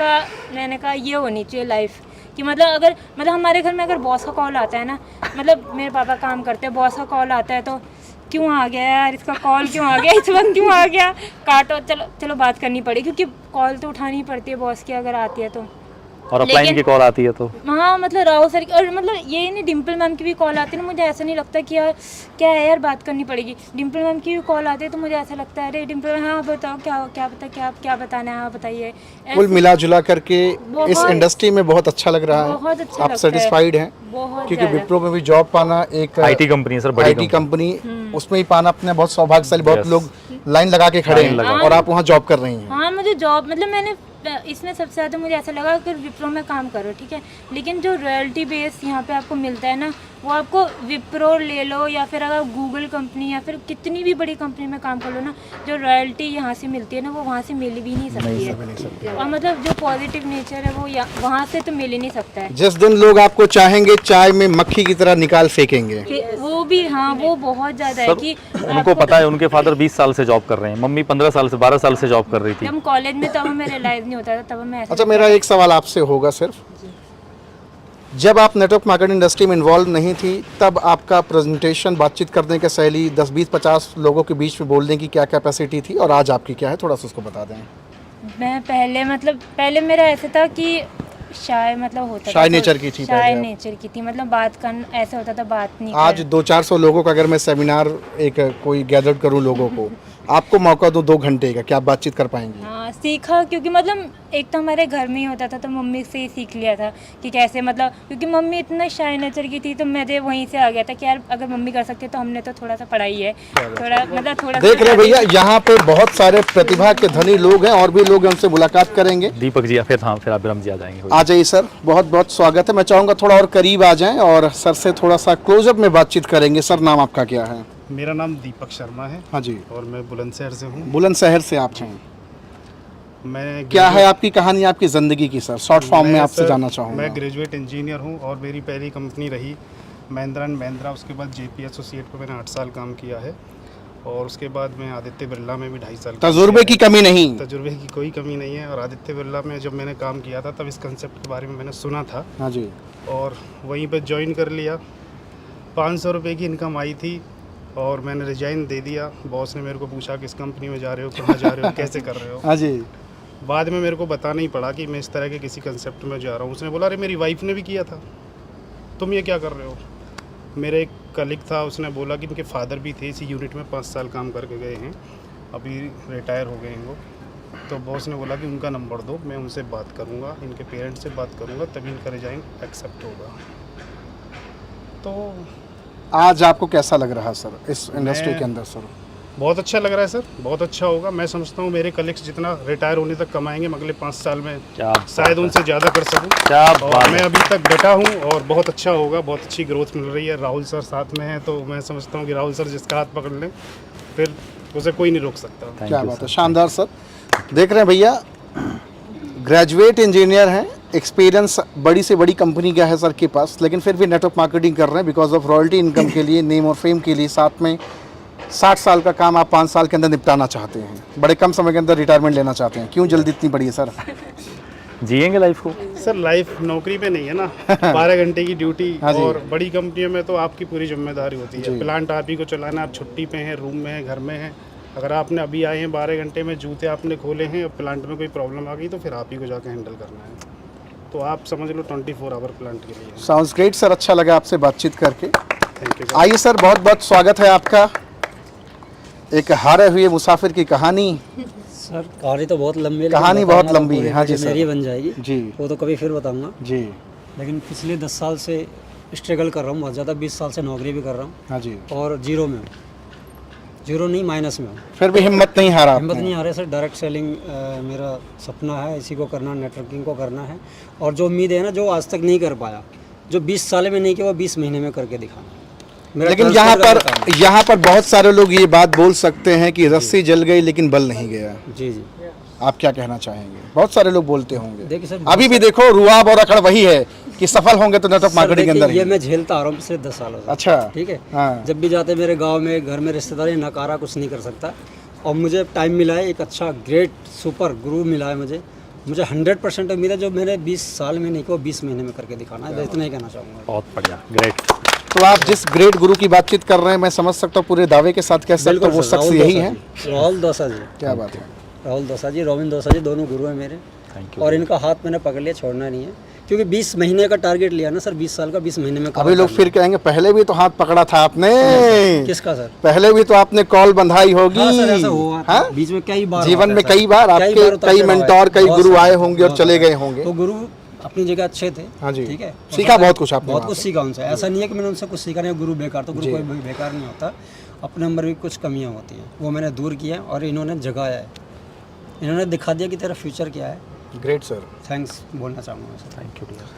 S8: कहा ये होनी चाहिए लाइफ कि मतलब हमारे घर में अगर बॉस का कॉल आता है ना, मतलब मेरे पापा काम करते हैं, बॉस का कॉल आता है तो क्यों आ गया यार, इसका कॉल क्यों आ गया, इस वक्त क्यों आ गया, काटो, चलो बात करनी पड़ेगी, क्योंकि कॉल तो उठानी ही पड़ती है बॉस की अगर आती है तो।
S2: और अपलाइन की कॉल आती है तो
S8: हाँ, मतलब राहुल सर की, और मतलब ये नहीं डिम्पल मैम की भी कॉल आती है ना, मुझे ऐसा नहीं लगता कि यार क्या है यार बात करनी पड़ेगी। डिम्पल मैम की भी कॉल आती है तो मुझे ऐसा लगता है अरे डिम्पल मैम, हाँ बताओ क्या बताना है, हाँ बताइए।
S1: कुल मिला जुला करके इस इंडस्ट्री में बहुत अच्छा लग रहा है।
S8: बहुत अच्छा
S1: आप
S8: लगता है।
S1: सेटिस्फाइड हैं?
S8: बहुत
S1: क्योंकि विप्रो में भी जॉब पाना एक
S2: आईटी कंपनी है सर, बड़ी
S1: आईटी कंपनी, उसमें ही पाना अपने बहुत सौभाग्यशाली। बहुत लोग लाइन लगा के खड़े हैं और आप वहाँ जॉब कर रही हैं।
S8: हाँ, मुझे जॉब मतलब मैंने इसमें सबसे ज़्यादा मुझे ऐसा लगा कि विप्रो में काम करो, ठीक है, लेकिन जो रॉयल्टी बेस यहाँ पे आपको मिलता है ना, वो आपको विप्रो ले लो या फिर अगर गूगल कंपनी या फिर कितनी भी बड़ी कंपनी में काम कर लो ना, जो रॉयल्टी यहाँ से मिलती है ना, वो वहाँ से मिल भी नहीं सकती है। और मतलब जो पॉजिटिव नेचर है वो वहाँ से तो मिल ही नहीं सकता है।
S1: जिस दिन लोग आपको चाहेंगे चाय में मक्खी की तरह निकाल फेंकेंगे,
S8: वो भी हाँ, वो बहुत ज़्यादा है कि
S2: उनको पता है, उनके फादर 20 साल से जॉब कर रहे हैं, मम्मी 15 साल से 12 साल से जॉब कर रही थी।
S8: जब कॉलेज में तब हमें रियलाइज़ नहीं होता था, तब हमें ऐसा।
S1: अच्छा, मेरा एक सवाल आपसे होगा सिर्फ, जब आप नेटवर्क मार्केटिंग इंडस्ट्री में इन्वॉल्व नहीं थी, तब आपका प्रेजेंटेशन, बातचीत करने की शैली, 10, 20, 50 लोगों के बीच में बोलने की क्या कैपेसिटी थी और आज आपकी क्या है, थोड़ा सा उसको बता दें।
S8: मैं पहले मेरा ऐसा था कि शाय मतलब होता
S1: शाय
S8: था,
S1: नेचर की थी
S8: शाय
S1: पहले आप।
S8: नेचर की थी, मतलब बात करना ऐसा होता था, बात नहीं
S1: आज 200-400 लोगों का अगर मैं सेमिनार एक कोई गैदर करूं लोगों को, आपको मौका दूं 2 घंटे का, क्या आप बातचीत कर पाएंगी?
S8: हाँ सीखा, क्योंकि मतलब एक तो हमारे घर में ही होता था तो मम्मी से ही सीख लिया था कि कैसे, मतलब क्योंकि मम्मी इतना शाय नेचर की थी तो मुझे वहीं से आ गया था कि यार अगर मम्मी कर सकते तो हमने तो थोड़ा सा पढ़ाई है, थोड़ा मतलब थोड़ा
S1: देख रहे हैं भैया, यहाँ पे बहुत सारे प्रतिभा के धनी लोग हैं और भी लोग हैं, उनसे मुलाकात करेंगे।
S2: दीपक जी फिर हाँ, फिर आप ब्रह्म जी आ जाएंगे।
S1: आ जाइए सर, बहुत बहुत स्वागत है। मैं चाहूँगा थोड़ा और करीब आ जाएं और सर से थोड़ा सा क्लोजअप में बातचीत करेंगे। सर नाम आपका क्या है?
S9: मेरा नाम दीपक शर्मा है।
S1: हाँ जी।
S9: और मैं बुलंदशहर से हूँ।
S1: बुलंदशहर से आप हैं।
S9: मैं
S1: क्या है आपकी कहानी, आपकी ज़िंदगी की सर, शॉर्ट फॉर्म में आपसे जानना चाहूँगा।
S9: मैं ग्रेजुएट इंजीनियर हूँ और मेरी पहली कंपनी रही महिंद्रा एंड महिंद्रा। उसके बाद जेपी एसोसिएट पे मैंने 8 साल काम किया है और उसके बाद मैं आदित्य बिरला में भी 2.5 साल।
S1: तजुर्बे की कमी नहीं?
S9: तजुर्बे की कोई कमी नहीं है। और आदित्य बिरला में जब मैंने काम किया था तब इस कंसेप्ट के बारे में मैंने सुना था।
S1: हाँ जी।
S9: और वहीं पर ज्वाइन कर लिया। 500 रुपये की इनकम आई थी और मैंने रिजाइन दे दिया। बॉस ने मेरे को पूछा किस कंपनी में जा रहे हो, कहाँ जा रहे हो, कैसे कर रहे हो।
S1: हाँ जी।
S9: बाद में मेरे को बताना ही पड़ा कि मैं इस तरह के किसी कंसेप्ट में जा रहा हूँ। उसने बोला अरे मेरी वाइफ ने भी किया था, तुम ये क्या कर रहे हो। मेरे एक कलीग था, उसने बोला कि इनके फादर भी थे इसी यूनिट में, 5 साल काम करके गए हैं, अभी रिटायर हो गए हैं वो। तो बॉस ने बोला कि उनका नंबर दो, मैं उनसे बात करूँगा, इनके पेरेंट्स से बात करूँगा, तभी इनका रिजाइन एक्सेप्ट होगा। तो
S1: आज आपको कैसा लग रहा है सर इस इंडस्ट्री के अंदर? सर
S9: बहुत अच्छा लग रहा है सर, बहुत अच्छा होगा। मैं समझता हूँ मेरे कलीग्स जितना रिटायर होने तक कमाएंगे मैं अगले 5 साल में शायद उनसे ज़्यादा कर सकूँ। और मैं अभी तक डटा हूँ और बहुत अच्छा होगा, बहुत अच्छी ग्रोथ मिल रही है। राहुल सर साथ में हैं तो मैं समझता हूँ कि राहुल सर जिसका हाथ पकड़ लें फिर उसे कोई नहीं रोक सकता।
S1: क्या बात है, शानदार सर। देख रहे हैं भैया, ग्रेजुएट इंजीनियर हैं, एक्सपीरियंस बड़ी से बड़ी कंपनी का है सर के पास, लेकिन फिर भी नेटवर्क मार्केटिंग कर रहे हैं बिकॉज ऑफ रॉयल्टी इनकम के लिए, नेम और फेम के लिए। साथ में 60 साल का काम आप 5 साल के अंदर निपटाना चाहते हैं, बड़े कम समय के अंदर रिटायरमेंट लेना चाहते हैं। क्यों जल्दी इतनी बड़ी है सर?
S2: जिएंगे लाइफ को
S9: सर। लाइफ नौकरी पे नहीं है ना 12 घंटे की ड्यूटी।
S1: हाँ
S9: और बड़ी कंपनियों में तो आपकी पूरी जिम्मेदारी होती है। प्लांट आप ही को चलाना, आप छुट्टी पे हैं, रूम में हैं, घर में हैं। अगर आपने अभी आए हैं 12 घंटे में जूते आपने खोले हैं और प्लांट में कोई प्रॉब्लम आ गई तो फिर आप ही को जाकर हैंडल करना है। तो आप समझ लो 24 आवर प्लांट के लिए।
S1: साउंड्स ग्रेट सर, अच्छा लगा आपसे बातचीत करके।
S9: Thank you.
S1: आइए सर, बहुत बहुत स्वागत है आपका। एक हारे हुए मुसाफिर की कहानी।
S10: सर कहानी तो बहुत लंबी है,
S1: कहानी बहुत लंबी है। हाँ जी सर,
S10: मेरी बन जाएगी
S1: जी,
S10: वो तो कभी फिर बताऊंगा
S1: जी।
S10: लेकिन पिछले 10 साल से स्ट्रगल कर रहा हूँ बहुत ज़्यादा। 20 साल से नौकरी भी कर रहा हूँ।
S1: हाँ जी।
S10: और जीरो में हूँ, जीरो नहीं माइनस में हूँ।
S1: फिर भी हिम्मत नहीं हारा?
S10: हिम्मत नहीं हारे सर। डायरेक्ट सेलिंग मेरा सपना है, इसी को करना, नेटवर्किंग को करना है। और जो उम्मीद है ना, जो आज तक नहीं कर पाया, जो 20 साल में नहीं किया, वो 20 महीने में करके दिखाना।
S1: लेकिन यहाँ पर बहुत सारे लोग ये बात बोल सकते हैं कि रस्सी जल गई लेकिन बल नहीं गया।
S10: जी जी,
S1: आप क्या कहना चाहेंगे? बहुत सारे लोग बोलते होंगे।
S10: देखिए सर,
S1: अभी भी देखो रुआब और अकड़ वही है कि सफल होंगे तो नेटवर्क मार्केटिंग के अंदर ही।
S10: ये मैं झेलता आ रहा हूँ पिछले 10 सालों से।
S1: अच्छा,
S10: ठीक है।
S1: हाँ।
S10: जब भी जाते मेरे गांव में, घर में रिश्तेदारी, नकारा कुछ नहीं कर सकता। और मुझे टाइम मिला है, एक अच्छा ग्रेट सुपर गुरु मिला है मुझे 100% उम्मीद है जो मैंने 20 साल में नहीं किया 20 महीने में करके दिखाना है। इतना ही कहना चाहूँगा।
S2: बहुत बढ़िया, ग्रेट।
S1: तो आप जिस ग्रेट गुरु की बातचीत कर रहे हैं, मैं समझ सकता हूँ पूरे दावे के साथ कह सकता हूँ वो शख्स यही है।
S10: राहुल दोसा जी।
S1: क्या बात है।
S10: राहुल दोसा जी, रोबिन दोसा जी, दोनों गुरु हैं मेरे।
S2: Thank you.
S10: और इनका हाथ मैंने पकड़ लिया, छोड़ना नहीं है। क्योंकि 20 महीने का टारगेट लिया ना सर, 20 साल का 20 महीने में।
S1: अभी लोग फिर कहेंगे पहले भी तो हाथ पकड़ा था आपने।
S10: किसका सर?
S1: पहले भी तो आपने कॉल बंधाई होगी।
S10: हाँ सर, ऐसा हुआ था।
S1: हाँ?
S10: बीच में कई बार
S1: जीवन में कई बार आपके कई मेंटोर, कई गुरु आए होंगे और चले गए होंगे।
S10: तो गुरु अपनी जगह अच्छे थे।
S1: हाँ जी,
S10: ठीक है।
S1: सीखा बहुत कुछ आपने।
S10: बहुत कुछ सीखा उनसे। ऐसा नहीं है कि मैंने उनसे कुछ सीखा नहीं, गुरु बेकार। तो गुरु कोई भी बेकार नहीं होता, अपने अंदर भी कुछ कमियां होती हैं, वो मैंने दूर किया और इन्होंने जगाया है। इन्होंने दिखा दिया कि तेरा फ्यूचर क्या है।
S1: ग्रेट सर,
S10: थैंक्स बोलना चाहूँगा सर।
S2: Thank you.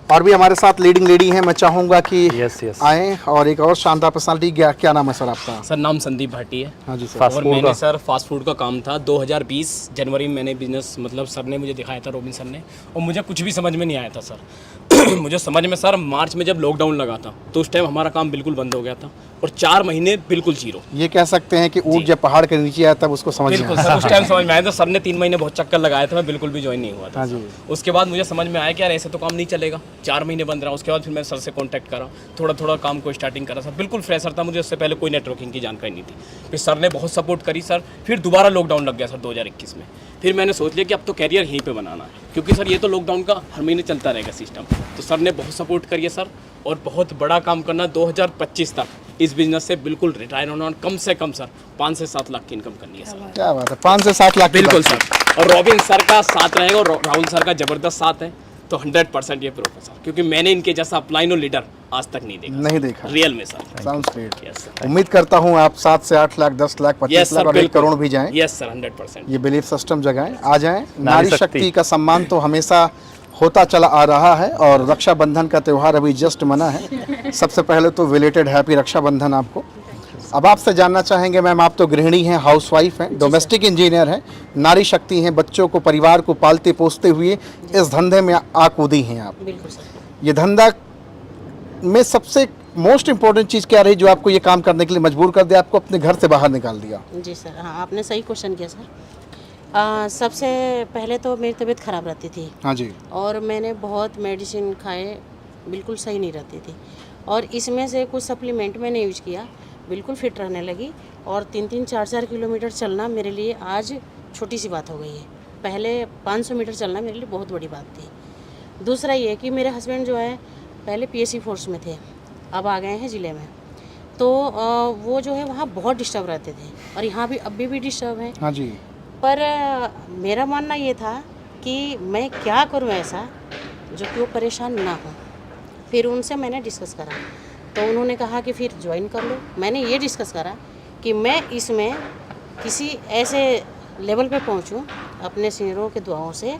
S1: और भी हमारे साथ लीडिंग लेडी हैं, मैं चाहूँगा कि
S2: यस यस
S1: आए। और एक और शानदार पर्सनालिटी, क्या नाम है सर आपका?
S11: सर नाम संदीप भाटी है।
S1: हाँ जी सर।
S11: और मैंने सर फास्ट फूड का काम था 2020 जनवरी में मैंने बिजनेस, मतलब सर ने मुझे दिखाया था, रोबिन सर ने। और मुझे कुछ भी समझ में नहीं आया था सर। मुझे समझ में सर मार्च में जब लॉकडाउन लगा था तो उस टाइम हमारा काम बिल्कुल बंद हो गया था और 4 महीने बिल्कुल जीरो।
S1: ये कह सकते हैं कि ऊँट जब पहाड़ के नीचे आया तब उसको समझ में
S11: बिल्कुल सर, उस टाइम समझ में आया था। सर ने 3 महीने बहुत चक्कर लगाए थे, मैं बिल्कुल भी ज्वाइन नहीं हुआ था।
S1: हाँ जी।
S11: उसके बाद मुझे समझ में आया कि यार ऐसे तो काम नहीं चलेगा, 4 महीने बंद रहा। उसके बाद फिर मैंने सर से कांटेक्ट करा, थोड़ा काम को स्टार्टिंग करा। सर बिल्कुल फ्रेशर था, मुझे उससे पहले कोई नेटवर्किंग की जानकारी नहीं थी। फिर सर ने बहुत सपोर्ट करी सर। फिर दोबारा लॉकडाउन लग गया सर 2021 में। फिर मैंने सोच लिया कि अब तो कैरियर यहीं पे बनाना है, क्योंकि सर ये तो लॉकडाउन का हर महीने चलता रहेगा सिस्टम। तो सर ने बहुत सपोर्ट करी है सर, और बहुत बड़ा काम करना 2025 तक इस बिजनेस से बिल्कुल रिटायर होना, और कम से कम सर 5 से 7 लाख की इनकम करनी है सर।
S1: क्या बात है, 5 से 7 लाख की
S11: बिल्कुल
S1: बात
S11: सर। और रॉबिन सर का साथ रहेगा और राहुल सर का ज़बरदस्त साथ है, तो 100% ये प्रूफ है सर, क्योंकि मैंने इनके जैसा अपलाइन और लीडर आज तक नहीं देखा।
S1: नहीं देखा
S11: रियल में sir.
S1: Sounds great.
S11: Yes sir.
S1: उम्मीद करता हूँ आप 7 से 8 लाख, 10 लाख, 25 लाख और 1 करोड़ भी जाएं।
S11: Yes sir, 100%।
S1: ये बिलीफ सिस्टम जगाएं, आ जाएं। नारी शक्ति का सम्मान तो हमेशा होता चला आ रहा है, और रक्षाबंधन का त्यौहार अभी जस्ट मना है। सबसे पहले तो विलेटेड हैप्पी रक्षाबंधन आपको। अब आपसे जानना चाहेंगे मैम, आप तो गृहिणी हैं, हाउसवाइफ हैं, डोमेस्टिक इंजीनियर हैं, नारी शक्ति हैं, बच्चों को, परिवार को पालते पोसते हुए इस धंधे में आ कूदी हैं आप।
S12: बिल्कुल सर।
S1: ये धंधा में सबसे मोस्ट इम्पोर्टेंट चीज़ क्या रही जो आपको ये काम करने के लिए मजबूर कर दिया, आपको अपने घर से बाहर निकाल दिया?
S12: जी सर, हाँ आपने सही क्वेश्चन किया सर। सबसे पहले तो मेरी तबीयत ख़राब रहती थी।
S1: हाँ जी।
S12: और मैंने बहुत मेडिसिन खाए, बिल्कुल सही नहीं रहती थी, और इसमें से कुछ सप्लीमेंट मैंने यूज किया, बिल्कुल फिट रहने लगी, और 3-3, 4-4 किलोमीटर चलना मेरे लिए आज छोटी सी बात हो गई है। पहले 500 मीटर चलना मेरे लिए बहुत बड़ी बात थी। दूसरा ये कि मेरे हस्बैंड जो है पहले पीएससी फोर्स में थे, अब आ गए हैं ज़िले में, तो वो जो है वहाँ बहुत डिस्टर्ब रहते थे, और यहाँ भी अभी भी डिस्टर्ब है।
S1: हाँ जी।
S12: पर मेरा मानना ये था कि मैं क्या करूं ऐसा जो कि वो परेशान ना हो। फिर उनसे मैंने डिस्कस करा, तो उन्होंने कहा कि फिर ज्वाइन कर लो। मैंने ये डिस्कस करा कि मैं इसमें किसी ऐसे लेवल पे पहुंचूं अपने सीनियरों के दुआओं से,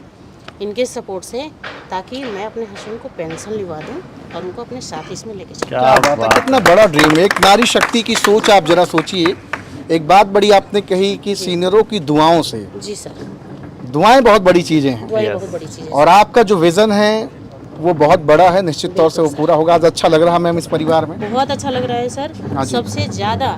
S12: इनके सपोर्ट से, ताकि मैं अपने हस्बैंड को पेंशन लिवा दूं और उनको अपने साथ इसमें लेके चलूं।
S1: क्या बात है, कितना बड़ा ड्रीम है। एक नारी शक्ति की सोच आप जरा सोचिए। एक बात बड़ी आपने कही कि सीनियरों की दुआओं से।
S12: जी सर।
S1: दुआएं बहुत बड़ी चीज़ें हैं,
S12: दुआएं बहुत बड़ी चीज़ है,
S1: और आपका जो विज़न है वो बहुत बड़ा है, निश्चित तौर से वो पूरा होगा। आज अच्छा लग रहा है मैम इस परिवार में?
S12: बहुत अच्छा लग रहा है सर। सबसे ज़्यादा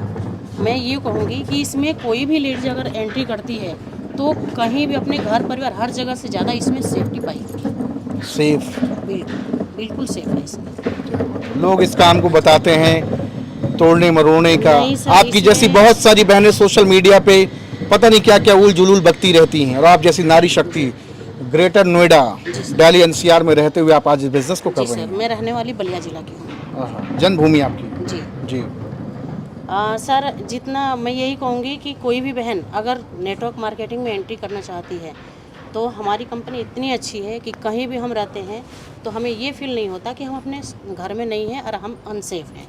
S12: मैं ये कहूँगी कि इसमें कोई भी लेडीज अगर एंट्री करती है तो कहीं भी अपने घर परिवार हर जगह से ज़्यादा इसमें सेफ्टी पाएगी।
S1: सेफ,
S12: बिल्कुल सेफ है इसमें।
S1: लोग इस काम को बताते हैं तोड़ने मरोड़ने का। आपकी जैसी बहुत सारी बहनें सोशल मीडिया पे पता नहीं क्या क्या उल जुलूल बकती रहती हैं, और आप जैसी नारी शक्ति ग्रेटर नोएडा, दिल्ली एनसीआर में रहते हुए आप आज इस बिजनेस को कर रहे हैं।
S12: मैं रहने वाली बलिया जिला की हूँ।
S1: जन्मभूमि आपकी?
S12: जी
S1: जी।
S12: सर, जितना मैं यही कहूँगी कि कोई भी बहन अगर नेटवर्क मार्केटिंग में एंट्री करना चाहती है तो हमारी कंपनी इतनी अच्छी है कि कहीं भी हम रहते हैं तो हमें ये फील नहीं होता कि हम अपने घर में नहीं हैं और हम अनसेफ हैं।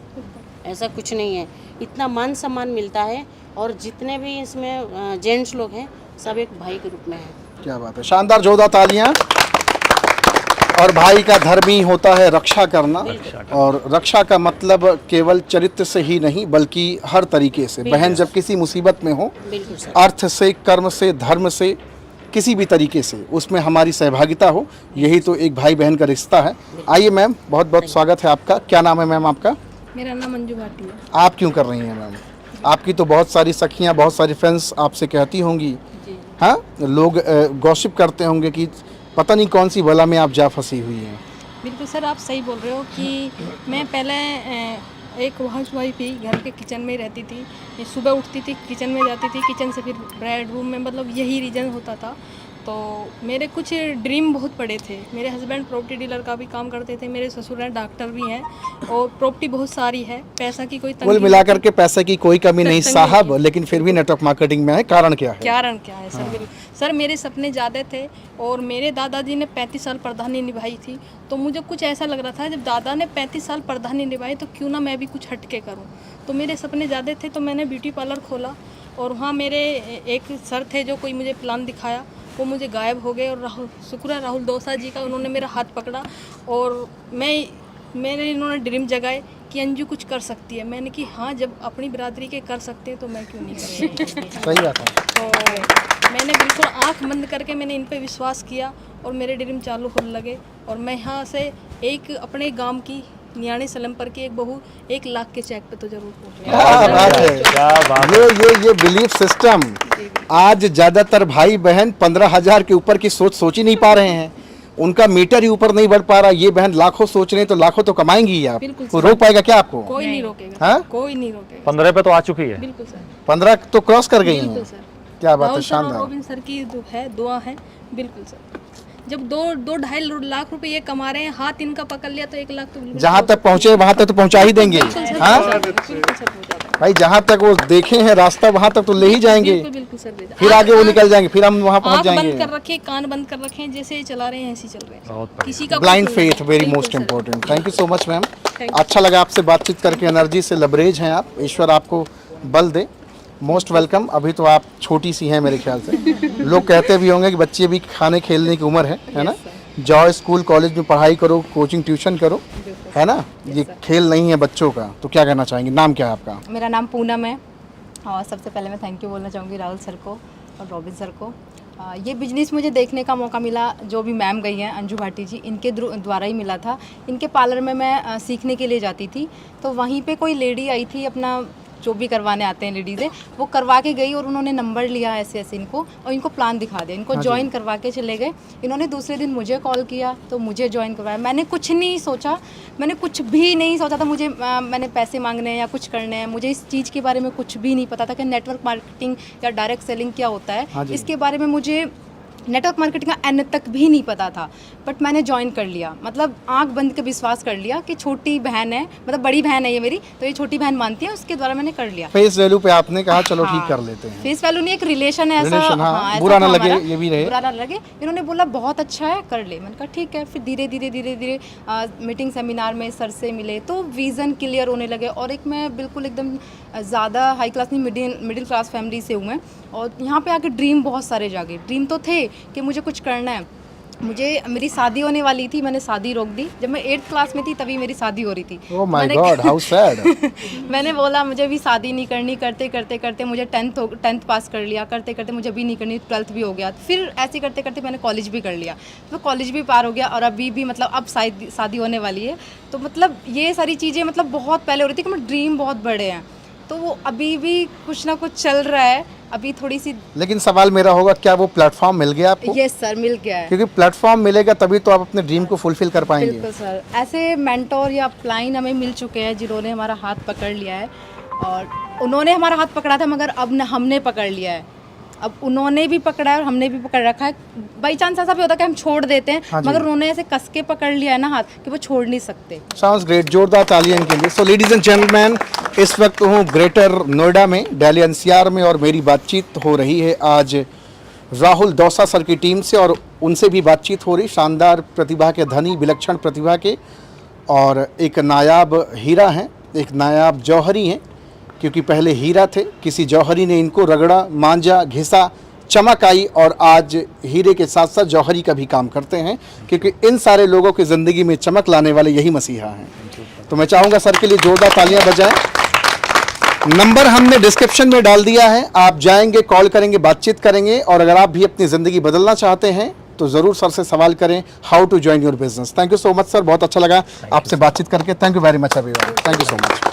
S12: ऐसा कुछ नहीं है, इतना मान सम्मान मिलता है, और जितने भी इसमें जेंट्स लोग हैं सब एक भाई के रूप में हैं।
S1: क्या बात है, शानदार जोरदार तालियां। और भाई का धर्म ही होता है रक्षा करना, और रक्षा का मतलब केवल चरित्र से ही नहीं बल्कि हर तरीके से। बहन जब किसी मुसीबत में हो, अर्थ से, कर्म से, धर्म से, किसी भी तरीके से उसमें हमारी सहभागिता हो, यही तो एक भाई बहन का रिश्ता है। आइए मैम, बहुत बहुत स्वागत है आपका। क्या नाम है मैम आपका?
S13: मेरा नाम मंजू भाटी है।
S1: आप क्यों कर रही हैं मैम? आपकी तो बहुत सारी सखियाँ, बहुत सारी फ्रेंड्स आपसे कहती होंगी, हाँ, लोग गॉसिप करते होंगे कि पता नहीं कौन सी बला में आप जा फंसी हुई हैं।
S13: बिल्कुल सर, आप सही बोल रहे हो कि मैं पहले एक हाउस वाइफ ही घर के किचन में ही रहती थी। सुबह उठती थी, किचन में जाती थी, किचन से फिर बेडरूम में, मतलब यही रीजन होता था। तो मेरे कुछ ड्रीम बहुत बड़े थे। मेरे हस्बैंड प्रॉपर्टी डीलर का भी काम करते थे, मेरे ससुर हैं डॉक्टर भी हैं, और प्रॉपर्टी बहुत सारी है, पैसा की कोई
S1: कुल मिलाकर के पैसे की कोई कमी नहीं साहब, लेकिन फिर भी नेटवर्क मार्केटिंग में है। कारण क्या है?
S13: कारण क्या है सर? हाँ। सर, मेरे सपने ज़्यादा थे, और मेरे दादाजी ने 35 साल प्रधानी निभाई थी, तो मुझे कुछ ऐसा लग रहा था जब दादा ने 35 साल प्रधानी निभाई तो क्यों ना मैं भी कुछ हटके करूं। तो मेरे सपने ज़्यादा थे, तो मैंने ब्यूटी पार्लर खोला, और वहाँ मेरे एक सर थे जो कोई मुझे प्लान दिखाया, वो मुझे गायब हो गए, और शुक्र है राहुल दोसा जी का, उन्होंने मेरा हाथ पकड़ा, और मेरे इन्होंने ड्रीम जगाए कि अंजू कुछ कर सकती है। मैंने कि हाँ, जब अपनी बिरादरी के कर सकते हैं तो मैं क्यों नहीं करूँगी।
S1: सही बात है।
S13: तो मैंने बिल्कुल आँख बंद करके मैंने इन पे विश्वास किया, और मेरे ड्रीम चालू होने लगे, और मैं यहाँ से एक अपने गांव की नियाणी सलम पर की एक बहू 1 लाख के चेक पे तो जरूर पहुंची।
S1: क्या बात है। ये बिलीफ सिस्टम आज ज्यादातर भाई बहन 15,000 के ऊपर की सोच ही नहीं पा रहे हैं। उनका मीटर ही ऊपर नहीं बढ़ पा रहा। ये बहन लाखों सोच रहे हैं तो लाखों तो कमाएंगी ही आप। कोई रोक पाएगा क्या आपको?
S13: कोई नहीं रोकेगा।
S1: हाँ?
S13: कोई नहीं रोकेगा।
S2: 15 पे तो आ चुकी है।
S13: बिल्कुल सर,
S1: 15 तो क्रॉस कर गई हैं। क्या बात है,
S13: राहुल
S1: शानदार।
S13: रोबिन सर की है दुआ है। बिल्कुल सर, जब 2-2.5 लाख रुपए ये कमा रहे हैं, हाथ इनका पकड़ लिया तो 1 लाख तो
S1: जहाँ तक पहुँचे वहाँ तक तो पहुँचा ही देंगे। हाँ भाई, जहाँ तक वो देखे हैं रास्ता वहाँ तक तो ले ही जाएंगे,
S13: बिल्कुल सर, ले जाएं।
S1: फिर आगे वो निकल जाएंगे, फिर हम वहाँ पहुँच
S13: आँख
S1: जाएंगे।
S13: बंद कर रखे, कान बंद कर रखे हैं, जैसे चला रहे हैं ऐसे ही चल रहे हैं, किसी का
S1: ब्लाइंड
S13: कुछ नहीं
S1: फेथ
S13: है।
S1: वेरी
S13: बिल्कुल
S1: most
S13: sir.
S1: Important. Thank you so much ma'am,
S13: Thank
S1: अच्छा लगा आपसे बातचीत करके। एनर्जी से लबरेज हैं आप, ईश्वर आपको बल दे। Most welcome. अभी तो आप छोटी सी हैं मेरे ख्याल से, लोग कहते भी होंगे कि बच्चे भी खाने खेलने की उम्र है ना। जाओ स्कूल कॉलेज में पढ़ाई करो, कोचिंग ट्यूशन करो, है ना। ये खेल नहीं है बच्चों का। तो क्या कहना चाहेंगे, नाम क्या है आपका?
S14: मेरा नाम पूनम है और सबसे पहले मैं थैंक यू बोलना चाहूँगी राहुल सर को और रॉबिन सर को। ये बिजनेस मुझे देखने का मौका मिला, जो भी मैम गई हैं अंजू भाटी जी, इनके द्वारा ही मिला था। इनके पार्लर में मैं सीखने के लिए जाती थी, तो वहीं पे कोई लेडी आई थी, अपना जो भी करवाने आते हैं लेडीज़ें, वो करवा के गई और उन्होंने नंबर लिया ऐसे ऐसे इनको, और इनको प्लान दिखा दिया, इनको ज्वाइन करवा के चले गए। इन्होंने दूसरे दिन मुझे कॉल किया तो मुझे ज्वाइन करवाया। मैंने कुछ नहीं सोचा, मैंने कुछ भी नहीं सोचा था मुझे मैंने पैसे मांगने हैं या कुछ करने हैं। मुझे इस चीज़ के बारे में कुछ भी नहीं पता था कि नेटवर्क मार्केटिंग या डायरेक्ट सेलिंग क्या होता है। इसके बारे में मुझे नेटवर्क मार्केटिंग का एन तक भी नहीं पता था, बट मैंने ज्वाइन कर लिया। मतलब आंख बंद के विश्वास कर लिया कि छोटी बहन है, मतलब बड़ी बहन है ये मेरी, तो ये छोटी बहन मानती है, उसके द्वारा मैंने कर लिया।
S1: फेस वैल्यू पे आपने कहा चलो ठीक कर लेते हैं।
S14: फेस वैल्यू नहीं, एक रिलेशन है ऐसा,
S1: हाँ, बुरा ना लगे, ये भी रहे,
S14: बुरा ना लगे। इन्होंने बोला बहुत अच्छा है, कर ले। मैंने कहा ठीक है। फिर धीरे धीरे मीटिंग सेमिनार में सर से मिले तो विज़न क्लियर होने लगे। और एक मैं बिल्कुल एकदम ज़्यादा हाई क्लास नहीं, मिडिल क्लास फैमिली से हूँ मैं, और यहाँ पे आके ड्रीम बहुत सारे जागे। ड्रीम तो थे कि मुझे कुछ करना है। मेरी शादी होने वाली थी, मैंने शादी रोक दी। जब मैं 8th क्लास में थी तभी मेरी शादी हो रही थी।
S1: Oh my God, how sad.
S14: मैंने बोला मुझे भी शादी नहीं करनी। करते करते करते मुझे 10th पास कर लिया, करते करते मुझे भी नहीं करनी, 12th भी हो गया। फिर ऐसे करते करते मैंने कॉलेज भी कर लिया, तो कॉलेज भी पार हो गया, और अभी भी मतलब अब शादी होने वाली है। तो मतलब ये सारी चीज़ें मतलब बहुत पहले हो रही थी कि मेरे ड्रीम बहुत बड़े हैं, तो वो अभी भी कुछ ना कुछ चल रहा है, अभी थोड़ी सी।
S1: लेकिन सवाल मेरा होगा, क्या वो प्लेटफॉर्म मिल गया आपको?
S14: यस सर, मिल गया है।
S1: क्योंकि प्लेटफॉर्म मिलेगा तभी तो आप अपने ड्रीम को फुलफिल कर पाएंगे।
S14: बिल्कुल सर, ऐसे मेंटोर या अपलाइन हमें मिल चुके हैं जिन्होंने हमारा हाथ पकड़ लिया है, और उन्होंने हमारा हाथ पकड़ा था, मगर अब हमने पकड़ लिया है। अब उन्होंने भी पकड़ा है और हमने भी पकड़ रखा है। बाई चांस ऐसा भी होता है कि हम छोड़ देते हैं, मगर उन्होंने ऐसे कस के पकड़ लिया है ना हाथ कि वो छोड़ नहीं सकते।
S1: साउंड्स ग्रेट, जोरदार तालियां इनके लिए। सो लेडीज एंड जेंटलमैन, इस वक्त हूँ ग्रेटर नोएडा में, दिल्ली एनसीआर में, और मेरी बातचीत हो रही है आज राहुल दौसा सर की टीम से, और उनसे भी बातचीत हो रही। शानदार प्रतिभा के धनी, विलक्षण प्रतिभा के, और एक नायाब हीरा हैं, एक नायाब जौहरी हैं, क्योंकि पहले हीरा थे, किसी जौहरी ने इनको रगड़ा, मांझा, घिसा, चमक आई, और आज हीरे के साथ साथ जौहरी का भी काम करते हैं, क्योंकि इन सारे लोगों की ज़िंदगी में चमक लाने वाले यही मसीहा हैं। तो मैं चाहूँगा सर के लिए जोरदार तालियां बजाएं। नंबर हमने डिस्क्रिप्शन में डाल दिया है, आप जाएंगे, कॉल करेंगे, बातचीत करेंगे, और अगर आप भी अपनी ज़िंदगी बदलना चाहते हैं तो ज़रूर सर से सवाल करें, how to join your business. Thank you so much sir, बहुत अच्छा लगा आपसे बातचीत करके। Thank you very much everyone, thank you so much.